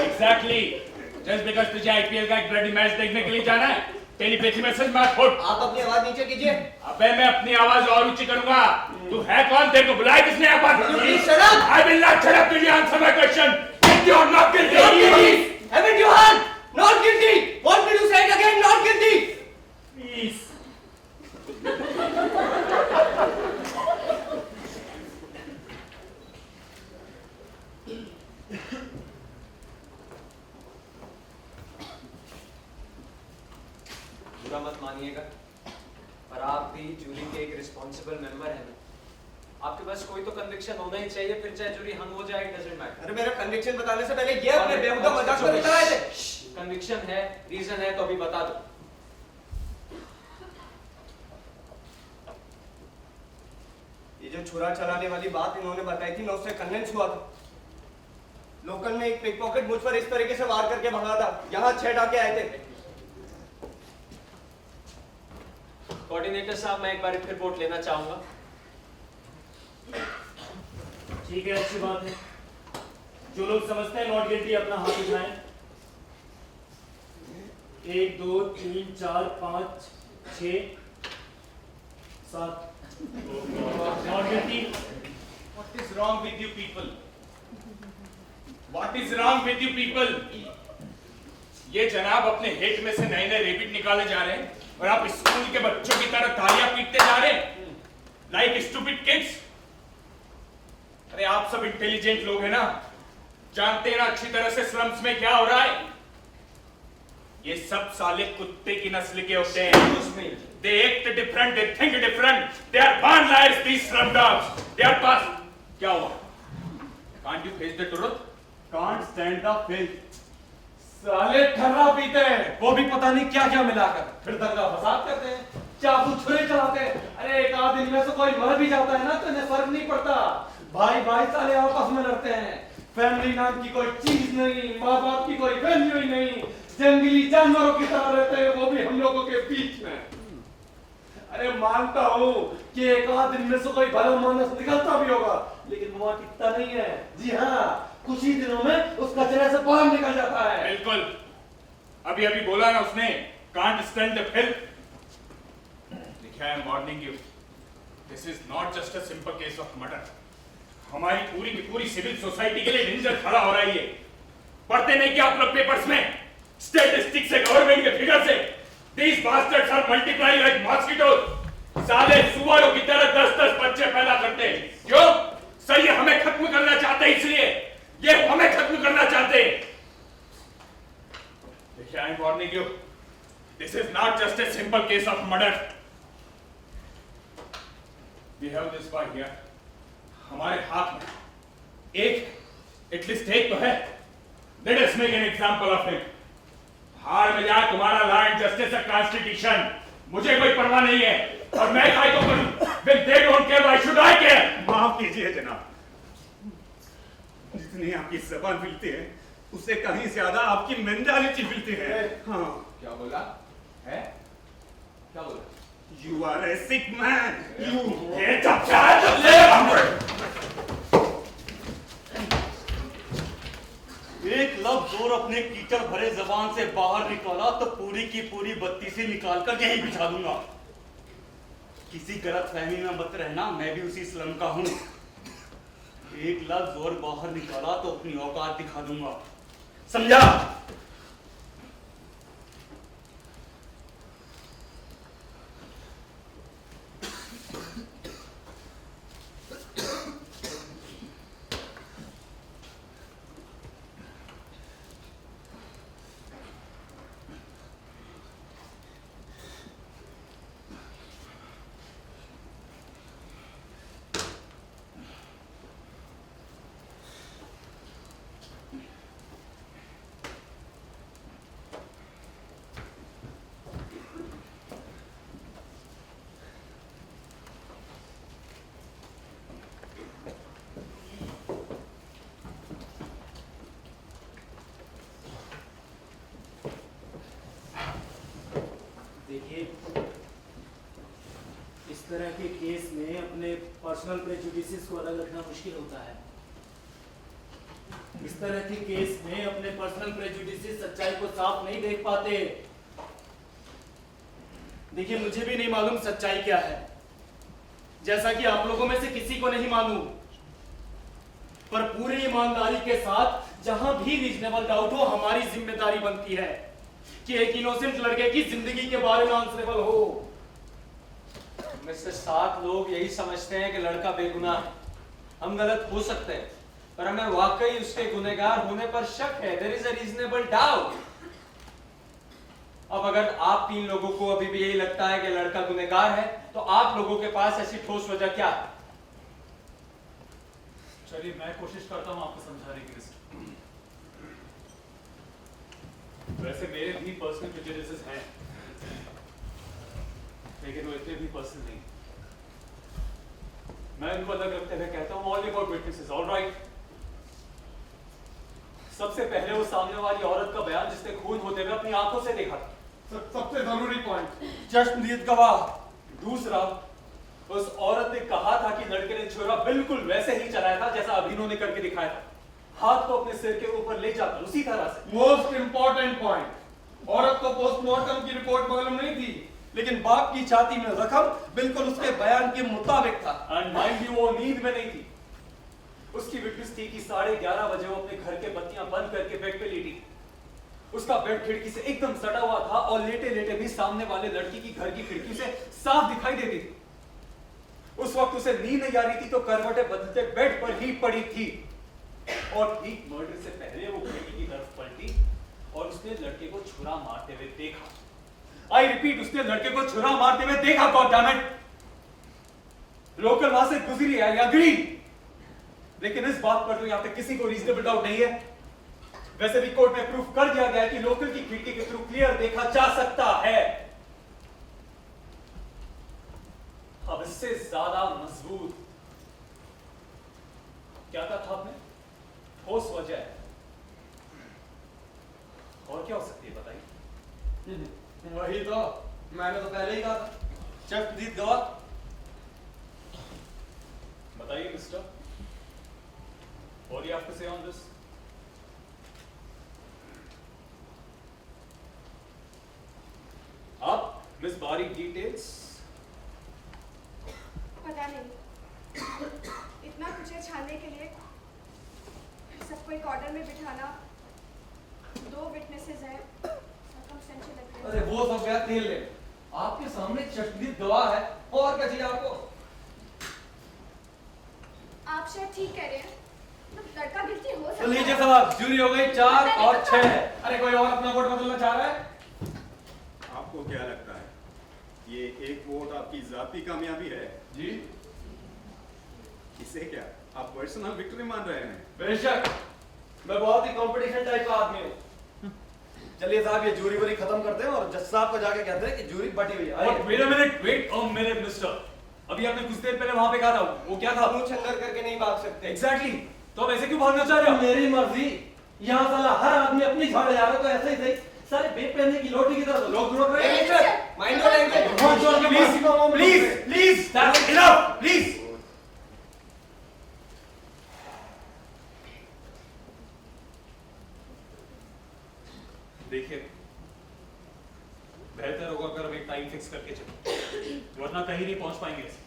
Exactly. Just because तुझे IPL का एक ब्लडी मैच देखने के लिए जाना है, टेलीपैथी मैसेज मत फुट। आप अपनी आवाज नीचे कीजिए। अबे मैं अपनी आवाज और ऊंची करूंगा। तू है कौन? तेरे को बुलाया किसने यहाँ पर? Please shut up. I will not shut up till you answer my question. Guilty or not guilty? Haven't you heard? Not guilty. Want me to say it again? Not guilty. Please. बुरा मत मानिएगा, पर आप भी jury के एक responsible member हैं ना। आपके पास कोई तो कन्विक्शन होना ही चाहिए, फिर चाहे जूरी हंग हो जाए, डजंट मैटर। अरे मेरा कन्विक्शन बताने से पहले ये अपने बेहुदा मजाक को उतर आए थे। कन्विक्शन है, रीजन है तो अभी बता दो। ये जो छुरा चलाने वाली बात इन्होंने बताई थी, मैं उससे कन्विंस हुआ था। लोकल में एक पिक पॉकेट मुझ पर इस तरीके से वार करके भगा था। यहाँ 6 डाके आए थे। कोऑर्डिनेटर साहब, मैं एक बार रिपोर्ट लेना चाहूंगा। ठीक है, अच्छी बात है। जो लोग समझते हैं नॉट गिल्टी अपना हाथ उठाएं। 1 2 3 4 5 6 7 not guilty. What is wrong with you people? What is wrong with you people? ये जनाब अपने हेट में से नए नए रेबिट निकाले जा रहे हैं और आप स्कूल के बच्चों की तरह तालियां पीटते जा रहे हैं लाइक स्टूपिड किड्स। अरे आप सब इंटेलिजेंट लोग हैं ना, जानते हैं ना अच्छी तरह से स्लम्स में क्या हो रहा है। ये सब साले कुत्ते की नस्ल के होते हैं। They act different, they think different, they are born liars, these slum dogs. They are past. क्या हुआ? Can't you face the truth? Can't stand the filth. साले खर्रा पीते हैं, वो भी पता नहीं क्या क्या मिलाकर, फिर दंगा फसाद करते हैं, चाकू छुरे चलाते हैं। अरे एक आध दिन में से कोई मर भी जाता है ना तो इन्हें फर्क नहीं पड़ता। भाई भाई साले आपस में लड़ते हैं। फैमिली नाम की कोई चीज नहीं, माँ बाप की कोई वैल्यू ही नहीं, जंगली जानवरों की तरह रहते हैं, वो भी हम लोगों के बीच में। अरे मानता हूँ कि एक आध दिन में से कोई भला मानस निकलता भी होगा, लेकिन वहाँ टिकता नहीं है। जी हाँ, कुछ ही दिनों में उस कचरे से बाहर निकल जाता है। बिल्कुल, अभी अभी बोला ना उसने, can't stand the filth. देखिए, I am warning you. This is not just a simple case of murder. हमारी पूरी की पूरी सिविल सोसाइटी के लिए डेंजर खड़ा हो रहा है ये। पढ़ते नहीं क्या आप लोग पेपर्स में? स्टैटिस्टिक्स से, गवर्नमेंट के फिगर से, these bastards are multiplying like mosquitoes. साले सुअरों की तरह 10-10 बच्चे पैदा करते हैं। क्यों? सही है, हमें खत्म करना चाहते हैं, इसलिए ये हमें खत्म करना चाहते हैं। देखिए, I am warning you. This is not just a simple case of murder. We have this boy here. हमारे हाथ में एक एटलीस्ट एक तो है। Let us make an example of him. हार में जाए तुम्हारा लॉ एंड जस्टिस है, कॉन्स्टिट्यूशन। मुझे कोई परवाह नहीं है और मैं काय को करूं? When they don't care, why should I care? माफ कीजिए जनाब, जितनी आपकी जबान मिलती है उससे कहीं ज्यादा आपकी मेंटालिटी मिलती है। हाँ, क्या बोला है? क्या बोला? You are a sick man. You Get up, child! एक लफ्ज और अपने कीचड़ भरे जबान से बाहर निकाला तो पूरी की पूरी बत्ती से निकालकर यहीं बिछा दूंगा। किसी गलत फहमी में मत रहना, मैं भी उसी स्लम का हूं। एक लफ्ज और बाहर निकाला तो अपनी औकात दिखा दूंगा, समझा? देखिए, इस तरह के केस में अपने पर्सनल प्रेजुडिसेस को अलग रखना मुश्किल होता है। इस तरह के केस में अपने पर्सनल प्रेजुडिसेस सच्चाई को साफ नहीं देख पाते। देखिए, मुझे भी नहीं मालूम सच्चाई क्या है, जैसा कि आप लोगों में से किसी को नहीं मालूम, पर पूरी ईमानदारी के साथ जहां भी रीजनेबल डाउट हो, हमारी जिम्मेदारी बनती है कि एक इनोसेंट लड़के की जिंदगी के बारे में आंसरेबल हो। में से 7 लोग यही समझते हैं कि लड़का बेगुनाह है। हम गलत हो सकते हैं, पर हमें वाकई उसके गुनहगार होने पर शक है। There is a reasonable doubt. अब अगर आप 3 लोगों को अभी भी यही लगता है कि लड़का गुनहगार है, तो आप लोगों के पास ऐसी ठोस वजह क्या है? चलिए, मैं कोशिश करता हूं आपको समझाने की। वैसे मेरे भी पर्सनल प्रेजुडिसेस हैं, लेकिन वो इतने भी पर्सनल नहीं। मैं इनको अलग रखते हुए कहता हूँ ऑल अबाउट विटनेसेस, ऑलराइट। सबसे पहले वो सामने वाली औरत का बयान जिसने खून होते हुए अपनी आंखों से देखा था। सबसे जरूरी पॉइंट, चश्मदीद गवाह। दूसरा, उस औरत ने कहा था कि लड़के ने छुरा बिल्कुल वैसे ही चलाया था जैसा अभिनव ने करके दिखाया था, हाथ को अपने सिर के ऊपर ले जाकर उसी तरह से। मोस्ट इंपॉर्टेंट पॉइंट, औरत को पोस्टमार्टम की रिपोर्ट मालूम नहीं थी, लेकिन बाप की छाती में जख्म बिल्कुल उसके बयान के मुताबिक था। एंड माइंड यू, वो नींद में नहीं थी। उसकी विटनेस थी कि 11:30 बजे वो अपने घर के बत्तियां बंद करके बेड पे लेटी थी। उसका बेड खिड़की से एकदम सटा हुआ था और लेटे लेटे भी सामने वाले लड़की की घर की खिड़की से साफ दिखाई देती थी। उस वक्त उसे नींद नहीं आ रही थी तो करवटें बदलते बेड पर ही पड़ी थी और ठीक मर्डर से पहले वो खिड़की की तरफ पलटी और उसने लड़के को छुरा मारते हुए देखा। आई रिपीट, उसने लड़के को छुरा मारते हुए देखा। गॉड डैम इट, लोकल वहां से गुजरी, आई एग्री, लेकिन इस बात पर तो यहां पे किसी को रीजनेबल डाउट नहीं है। वैसे भी कोर्ट में प्रूफ कर दिया गया कि लोकल की खिड़की के थ्रू क्लियर देखा जा सकता है। अब इससे ज्यादा मजबूत क्या कहा था आपने? ठोस वजह है, और क्या हो सकती है बताइए? वही तो मैंने तो पहले ही कहा था, चश्मदीद गवाह। बताइए मिस्टर, और ये आपको से ऑन दिस? आप मिस बारीक डिटेल्स? पता नहीं, इतना कुछ छानने के लिए सबको एक ऑर्डर में बिठाना, 2 विटनेसेस हैं, circumstantial लग रहे हैं। अरे वो सब क्या तेल ले, आपके सामने चश्मदीद गवाह है, और क्या चाहिए आपको? आप शायद ठीक कह रहे हैं, तो लड़का गिल्टी हो सकता तो है। लीजिए साहब, जूरी हो गई 4 और 6 है। अरे कोई और अपना वोट बदलना चाह रहा है? आपको क्या लगता है ये एक वोट आपकी जाती कामयाबी है? जी, इसे क्या आप पर्सनल विक्ट्री मान रहे हैं? बेशक, मैं बहुत ही कंपटीशन टाइप का आदमी हूँ। चलिए साहब, ये जूरी वूरी खत्म करते हैं और जज साहब को जाके कहते हैं कि जूरी बटी हुई है। Wait a minute, wait a minute mister, अभी आपने कुछ देर पहले वहां पे कहा था, वो क्या था? मुंह छंगर करके नहीं भाग सकते। एग्जैक्टली, तो अब ऐसे क्यों भागना चाह रहे हो? मेरी मर्जी, यहाँ साला हर आदमी अपनी झाड़े जा रहा है, तो ऐसे ही सही सारे बेग पहनने की लोटी की तरह तो लोग दौड़ रहे हैं। Mind your language. Please please that's enough, please. देखिए, बेहतर होगा अगर हम एक टाइम फिक्स करके चलें, वरना कहीं नहीं पहुंच पाएंगे ऐसे।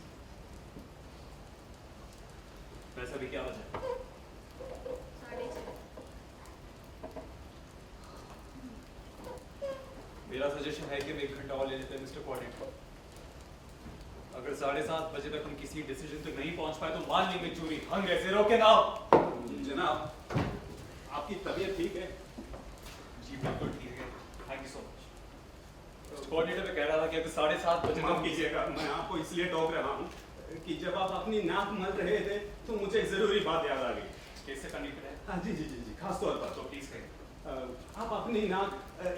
वैसा भी क्या वजह है? 6:30। मेरा सजेशन है कि हम 1 घंटा और ले लेते हैं मिस्टर कोऑर्डिनेटर। अगर 7:30 बजे तक हम किसी डिसीजन तक नहीं पहुंच पाए तो मान लेंगे चोरी हम ऐसे रोके ना। जनाब, आपकी तबीयत ठीक है? जी बिल्कुल ठीक है, thank you so much. Coordinator कह रहा था कि अगर 7:30 बजे माफ कीजिएगा, मैं आपको इसलिए टोक रहा हूँ कि जब आप अपनी नाक मल रहे थे तो मुझे एक जरूरी बात याद आ गई। कैसे कनेक्टेड है? हाँ जी जी जी जी, खास तौर पर तो प्लीज कहिए। आप अपनी नाक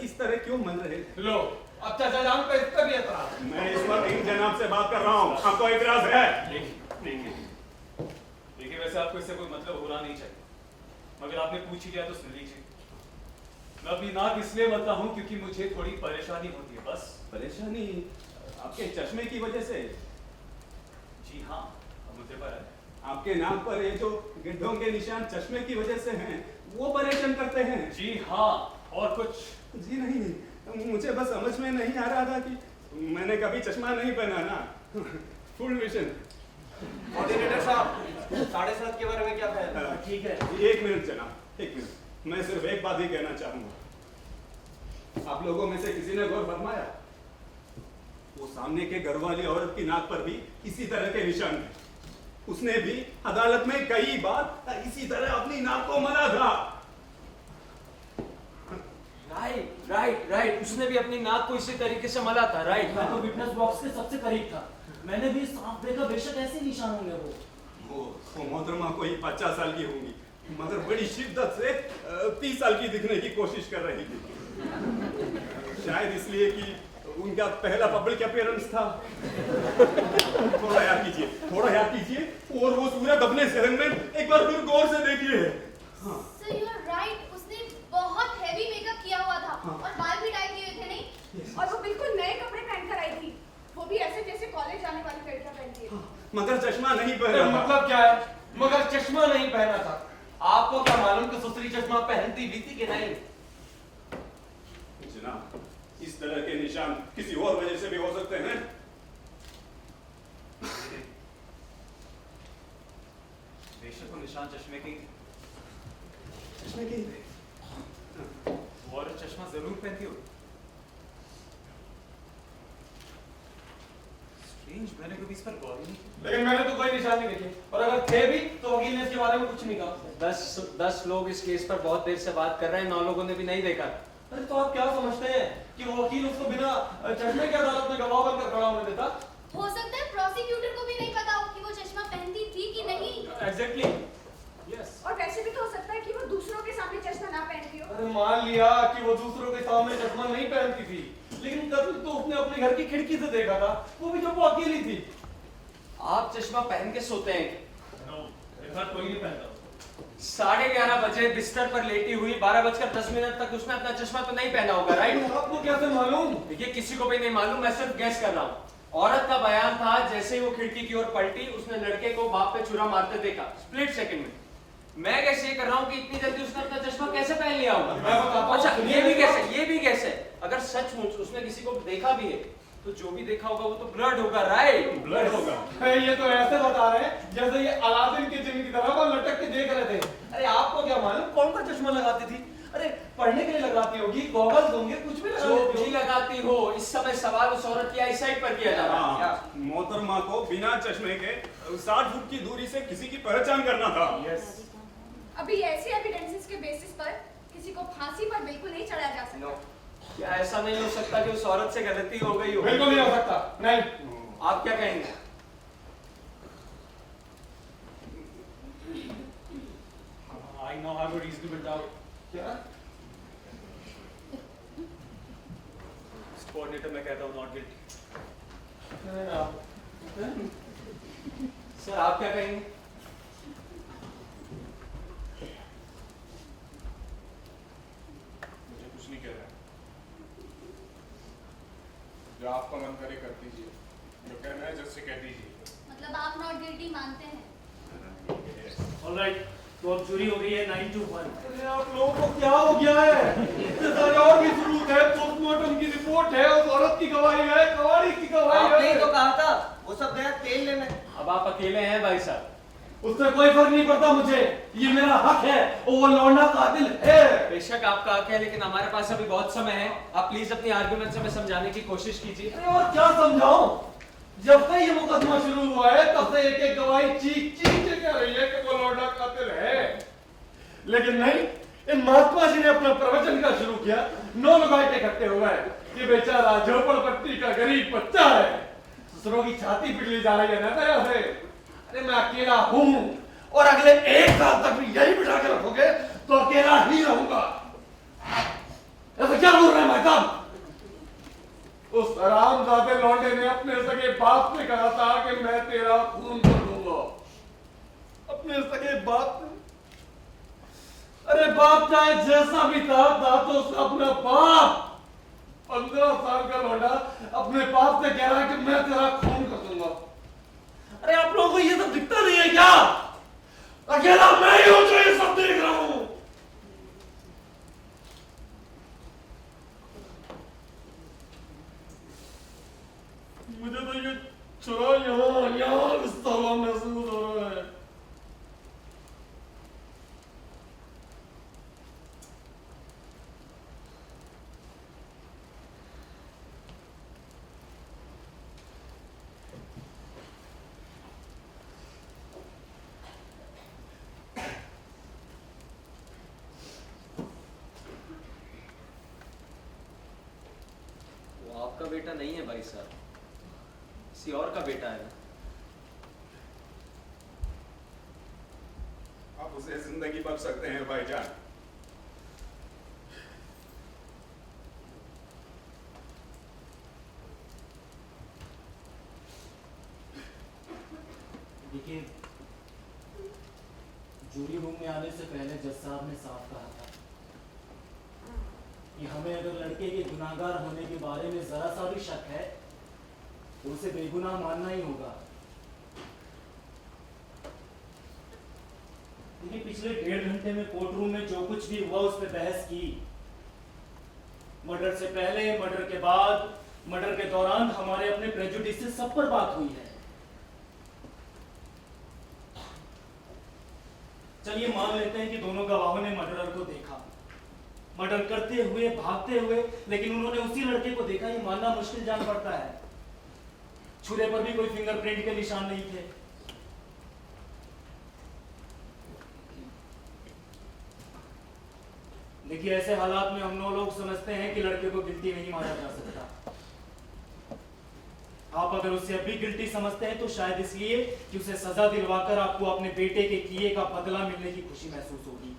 इस तरह क्यों मल रहे थे? लो, अब चाचा जान पे इस पर भी एतराज। मैं इस वक्त इन जनाब से बात कर रहा हूँ, आपको इतराज है? देखिए वैसे आपको इससे कोई मतलब होना नहीं चाहिए, मगर आपने पूछ ही लिया तो सुन लीजिए। मैं अपनी नाक इसलिए मलता हूँ क्योंकि मुझे थोड़ी परेशानी होती है, बस। परेशानी आपके चश्मे की वजह से? जी हाँ, मुझे पर है। आपके नाक पर ये जो गिद्धों के निशान चश्मे की वजह से हैं, वो परेशान करते हैं? जी हाँ, और कुछ? जी नहीं, मुझे बस समझ में नहीं आ रहा था कि मैंने कभी चश्मा नहीं पहना ना। Full vision. कोऑर्डिनेटर साहब, 7:30 के बारे में क्या ख्याल है? ठीक है। 1 मिनट जनाब, 1 मिनट। मैं सिर्फ एक बात ही कहना चाहूंगा। आप लोगों में से किसी ने गौर फरमाया वो सामने के घर वाली औरत की नाक पर भी इसी तरह के निशान थे। उसने भी अदालत में कई बार इसी तरह अपनी नाक को मला था। राइट, उसने भी अपनी नाक को इसी तरीके से मला था। राइट, मैं तो विटनेस बॉक्स के सबसे करीब था, मैंने भी साफ देखा, बेशक ऐसे निशान होंगे वो मोहतरमा कोई 50 साल की होंगी, मगर बड़ी शिद्दत से 30 साल की दिखने की कोशिश कर रही थी। शायद इसलिए कि उनका पहला पब्लिक अपीयरेंस था। थोड़ा याद कीजिए और वो सूरत अपने जहन में एक बार फिर गौर से देखिए। हाँ। So you are right, उसने बहुत हेवी मेकअप किया हुआ था और बाल भी डाई किए हुए थे, नहीं? और वो बिल्कुल नए कपड़े पहन कर आई थी, वो भी ऐसे जैसे कॉलेज मगर चश्मा नहीं अरे पहना था। मतलब क्या है? मगर चश्मा नहीं पहना था। आपको क्या मालूम कि सुसरी चश्मा पहनती भी थी कि नहीं? जनाब, इस तरह के निशान किसी और वजह से भी हो सकते हैं। बेशक वो निशान चश्मे के वो औरत चश्मा जरूर पहनती हो। स्ट्रेंज, मैंने कभी इस पर गौर ही नहीं की। लेकिन मैंने तो कोई निशान नहीं देखे, और अगर थे भी तो वकील ने इसके बारे में कुछ नहीं कहा। 10 लोग इस केस पर बहुत देर से बात कर रहे हैं, 9 लोगों ने भी नहीं देखा। अरे तो आप क्या समझते हैं कि वो वकील उसको बिना चश्मे के अदालत में गवाह बनकर खड़ा होने देता? हो सकता है प्रोसिक्यूटर को भी नहीं पता हो कि वो चश्मा पहनती थी कि नहीं। एग्जैक्टली। यस। और वैसे भी तो हो सकता है कि वो दूसरों के सामने चश्मा ना पहनती हो। अरे मान लिया कि वो दूसरों के सामने चश्मा नहीं पहनती थी, लेकिन कत्ल तो उसने अपने घर की खिड़की से देखा था, वो भी जब वो अकेली थी। आप चश्मा पहन के सोते हैं? नो, मेरे साथ कोई नहीं पहनता। 11:30 बजे बिस्तर पर लेटी हुई 12:10 तक उसने अपना चश्मा तो नहीं पहना होगा, राइट? आपको कैसे मालूम? देखिए, किसी को भी नहीं मालूम, मैं सिर्फ गैस कर रहा हूँ। औरत का बयान था, जैसे ही वो खिड़की की ओर पलटी उसने लड़के को बाप पे छुरा मारते देखा, स्प्लिट सेकंड में। मैं गैस ये कर रहा हूँ कि इतनी जल्दी उसने अपना चश्मा कैसे पहन लिया होगा। मैं बताता हूँ, अच्छा, सुनिए ये भी मेरी कैसे, बात। ये भी कैसे? अगर सचमुच उसने किसी को देखा भी है तो जो भी देखा होगा वो तो ब्लड होगा, राइट? ब्लड होगा। ये तो ऐसे बता रहे हैं जैसे ये अलादीन की जिन की तरह वो लटक के देख रहे थे। अरे आपको क्या मालूम कौन सा चश्मा लगाती थी? अरे पढ़ने के लिए लगाती होगी, गॉगल्स होंगे, कुछ भी जो भी लगाती हो, इस समय सवाल उस औरत की आईसाइट पर किया जा रहा है। हाँ, मोहतरमा को बिना चश्मे के 60 फुट की दूरी से किसी की पहचान करना था। यस। अभी ऐसे एविडेंसेस के बेसिस पर किसी को फांसी पर बिल्कुल नहीं चढ़ाया जा सकता। क्या ऐसा नहीं हो सकता कि उस औरत से गलती हो गई हो? बिल्कुल नहीं हो सकता, नहीं। आप क्या कहेंगे? I now have a reasonable doubt. क्या? कोऑर्डिनेटर मैं कहता हूँ नॉट गिल्टी। सर आप क्या कहेंगे? मुझे कुछ नहीं कह रहा। जो आपका मन करे कर दीजिए, जो कहना है जज से कह दीजिए। मतलब आप नॉट गिल्टी मानते हैं? ऑलराइट, तो अब चोरी हो गई है 9 to 1। अरे आप लोगों को क्या हो गया है? इतने सारे और भी सबूत है, पोस्टमार्टम की रिपोर्ट है, उस औरत की गवाही है, कवाड़ी की गवाही है। आपने ही तो कहा था वो सब गया तेल लेने। अब आप अकेले हैं भाई साहब। उससे कोई फर्क नहीं पड़ता मुझे, ये मेरा हक है और वो लौंडा कातिल है। बेशक आपका हक है, लेकिन हमारे पास अभी बहुत समय है। आप प्लीज अपनी आर्गुमेंट से हमें समझाने की कोशिश कीजिए। अरे और क्या समझाऊं? जब से ये मुकदमा शुरू हुआ है तब से एक एक गवाही चीख चीख के कह रही है कि वो लौंडा कातिल है, लेकिन नहीं, इन महात्मा जी ने अपना प्रवचन का शुरू किया। 9 लोग इकट्ठे हुए हैं कि बेचारा झोपड़पट्टी का गरीब बच्चा है, दूसरों की छाती पीट ली जा रही है ना तरह से। अरे मैं अकेला हूं और अगले 1 साल तक भी यही बिठा के रखोगे तो अकेला ही रहूंगा। ऐसा क्या बोल रहे हैं भाई साहब? उस हरामजादे लौंडे ने अपने सगे बाप से कहा था कि मैं तेरा खून कर दूंगा। अपने सगे बाप ने? अरे बाप चाहे जैसा भी था तो उसका अपना बाप। 15 साल का लौंडा अपने बाप से कह रहा है कि मैं तेरा खून कर दूंगा। अरे आप लोगों को ये सब दिखता नहीं है क्या? अकेला मैं ही हूं जो ये सब देख रहा हूं। मुझे तो ये चुरा यहाँ विस्तार महसूस हो रहा है। वो आपका बेटा नहीं है भाई साहब, किसी और का बेटा है। आप उसे जिंदगी बख्श सकते हैं भाईजान। देखिए, जूरी रूम में आने से पहले जज साहब ने साफ कहा था कि हमें अगर लड़के के गुनाहगार होने के बारे में जरा सा भी शक है तो उसे बेगुनाह मानना ही होगा। देखिए पिछले 1.5 घंटे में कोर्ट रूम में जो कुछ भी हुआ उस पर बहस की। मर्डर से पहले, मर्डर के बाद, मर्डर के दौरान हमारे अपने प्रेजुडिस से सब पर बात हुई है। चलिए मान लेते हैं कि दोनों गवाहों ने मर्डरर को देखा, मर्डर करते हुए, भागते हुए, लेकिन उन्होंने उसी लड़के को देखा। ये मानना मुश्किल जान पड़ता है। छुरे पर भी कोई फिंगरप्रिंट के निशान नहीं थे। देखिए ऐसे हालात में हम लोग समझते हैं कि लड़के को गिल्टी नहीं माना जा सकता। आप अगर उसे अभी गिल्टी समझते हैं तो शायद इसलिए कि उसे सजा दिलवाकर आपको अपने बेटे के किए का बदला मिलने की खुशी महसूस होगी।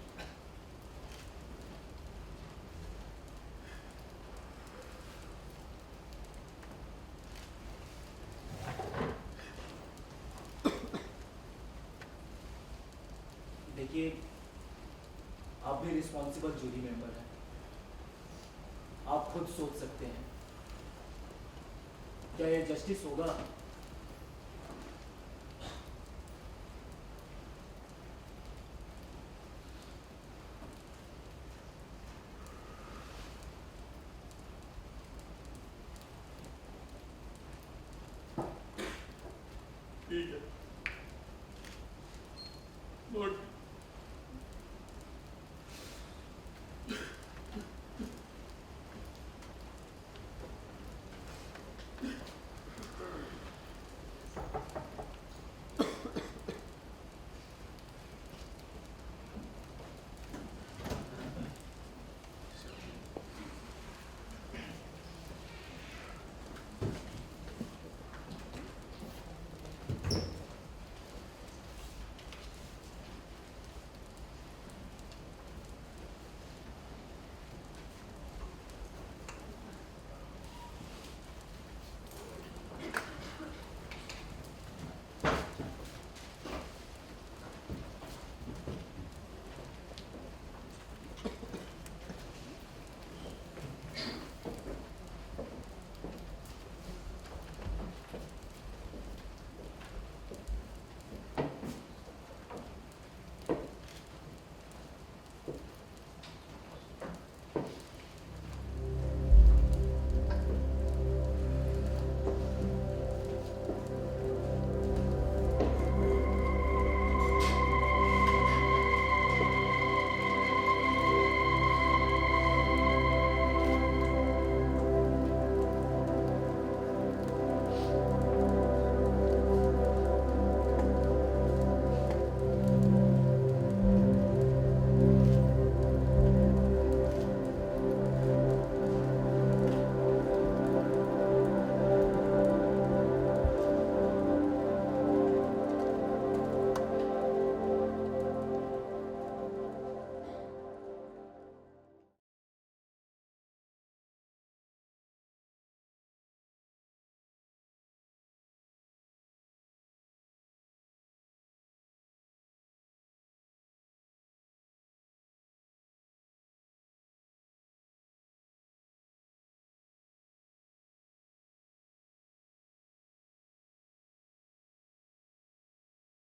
देखिए आप भी रिस्पॉन्सिबल जूरी मेंबर हैं। आप खुद सोच सकते हैं क्या यह जस्टिस होगा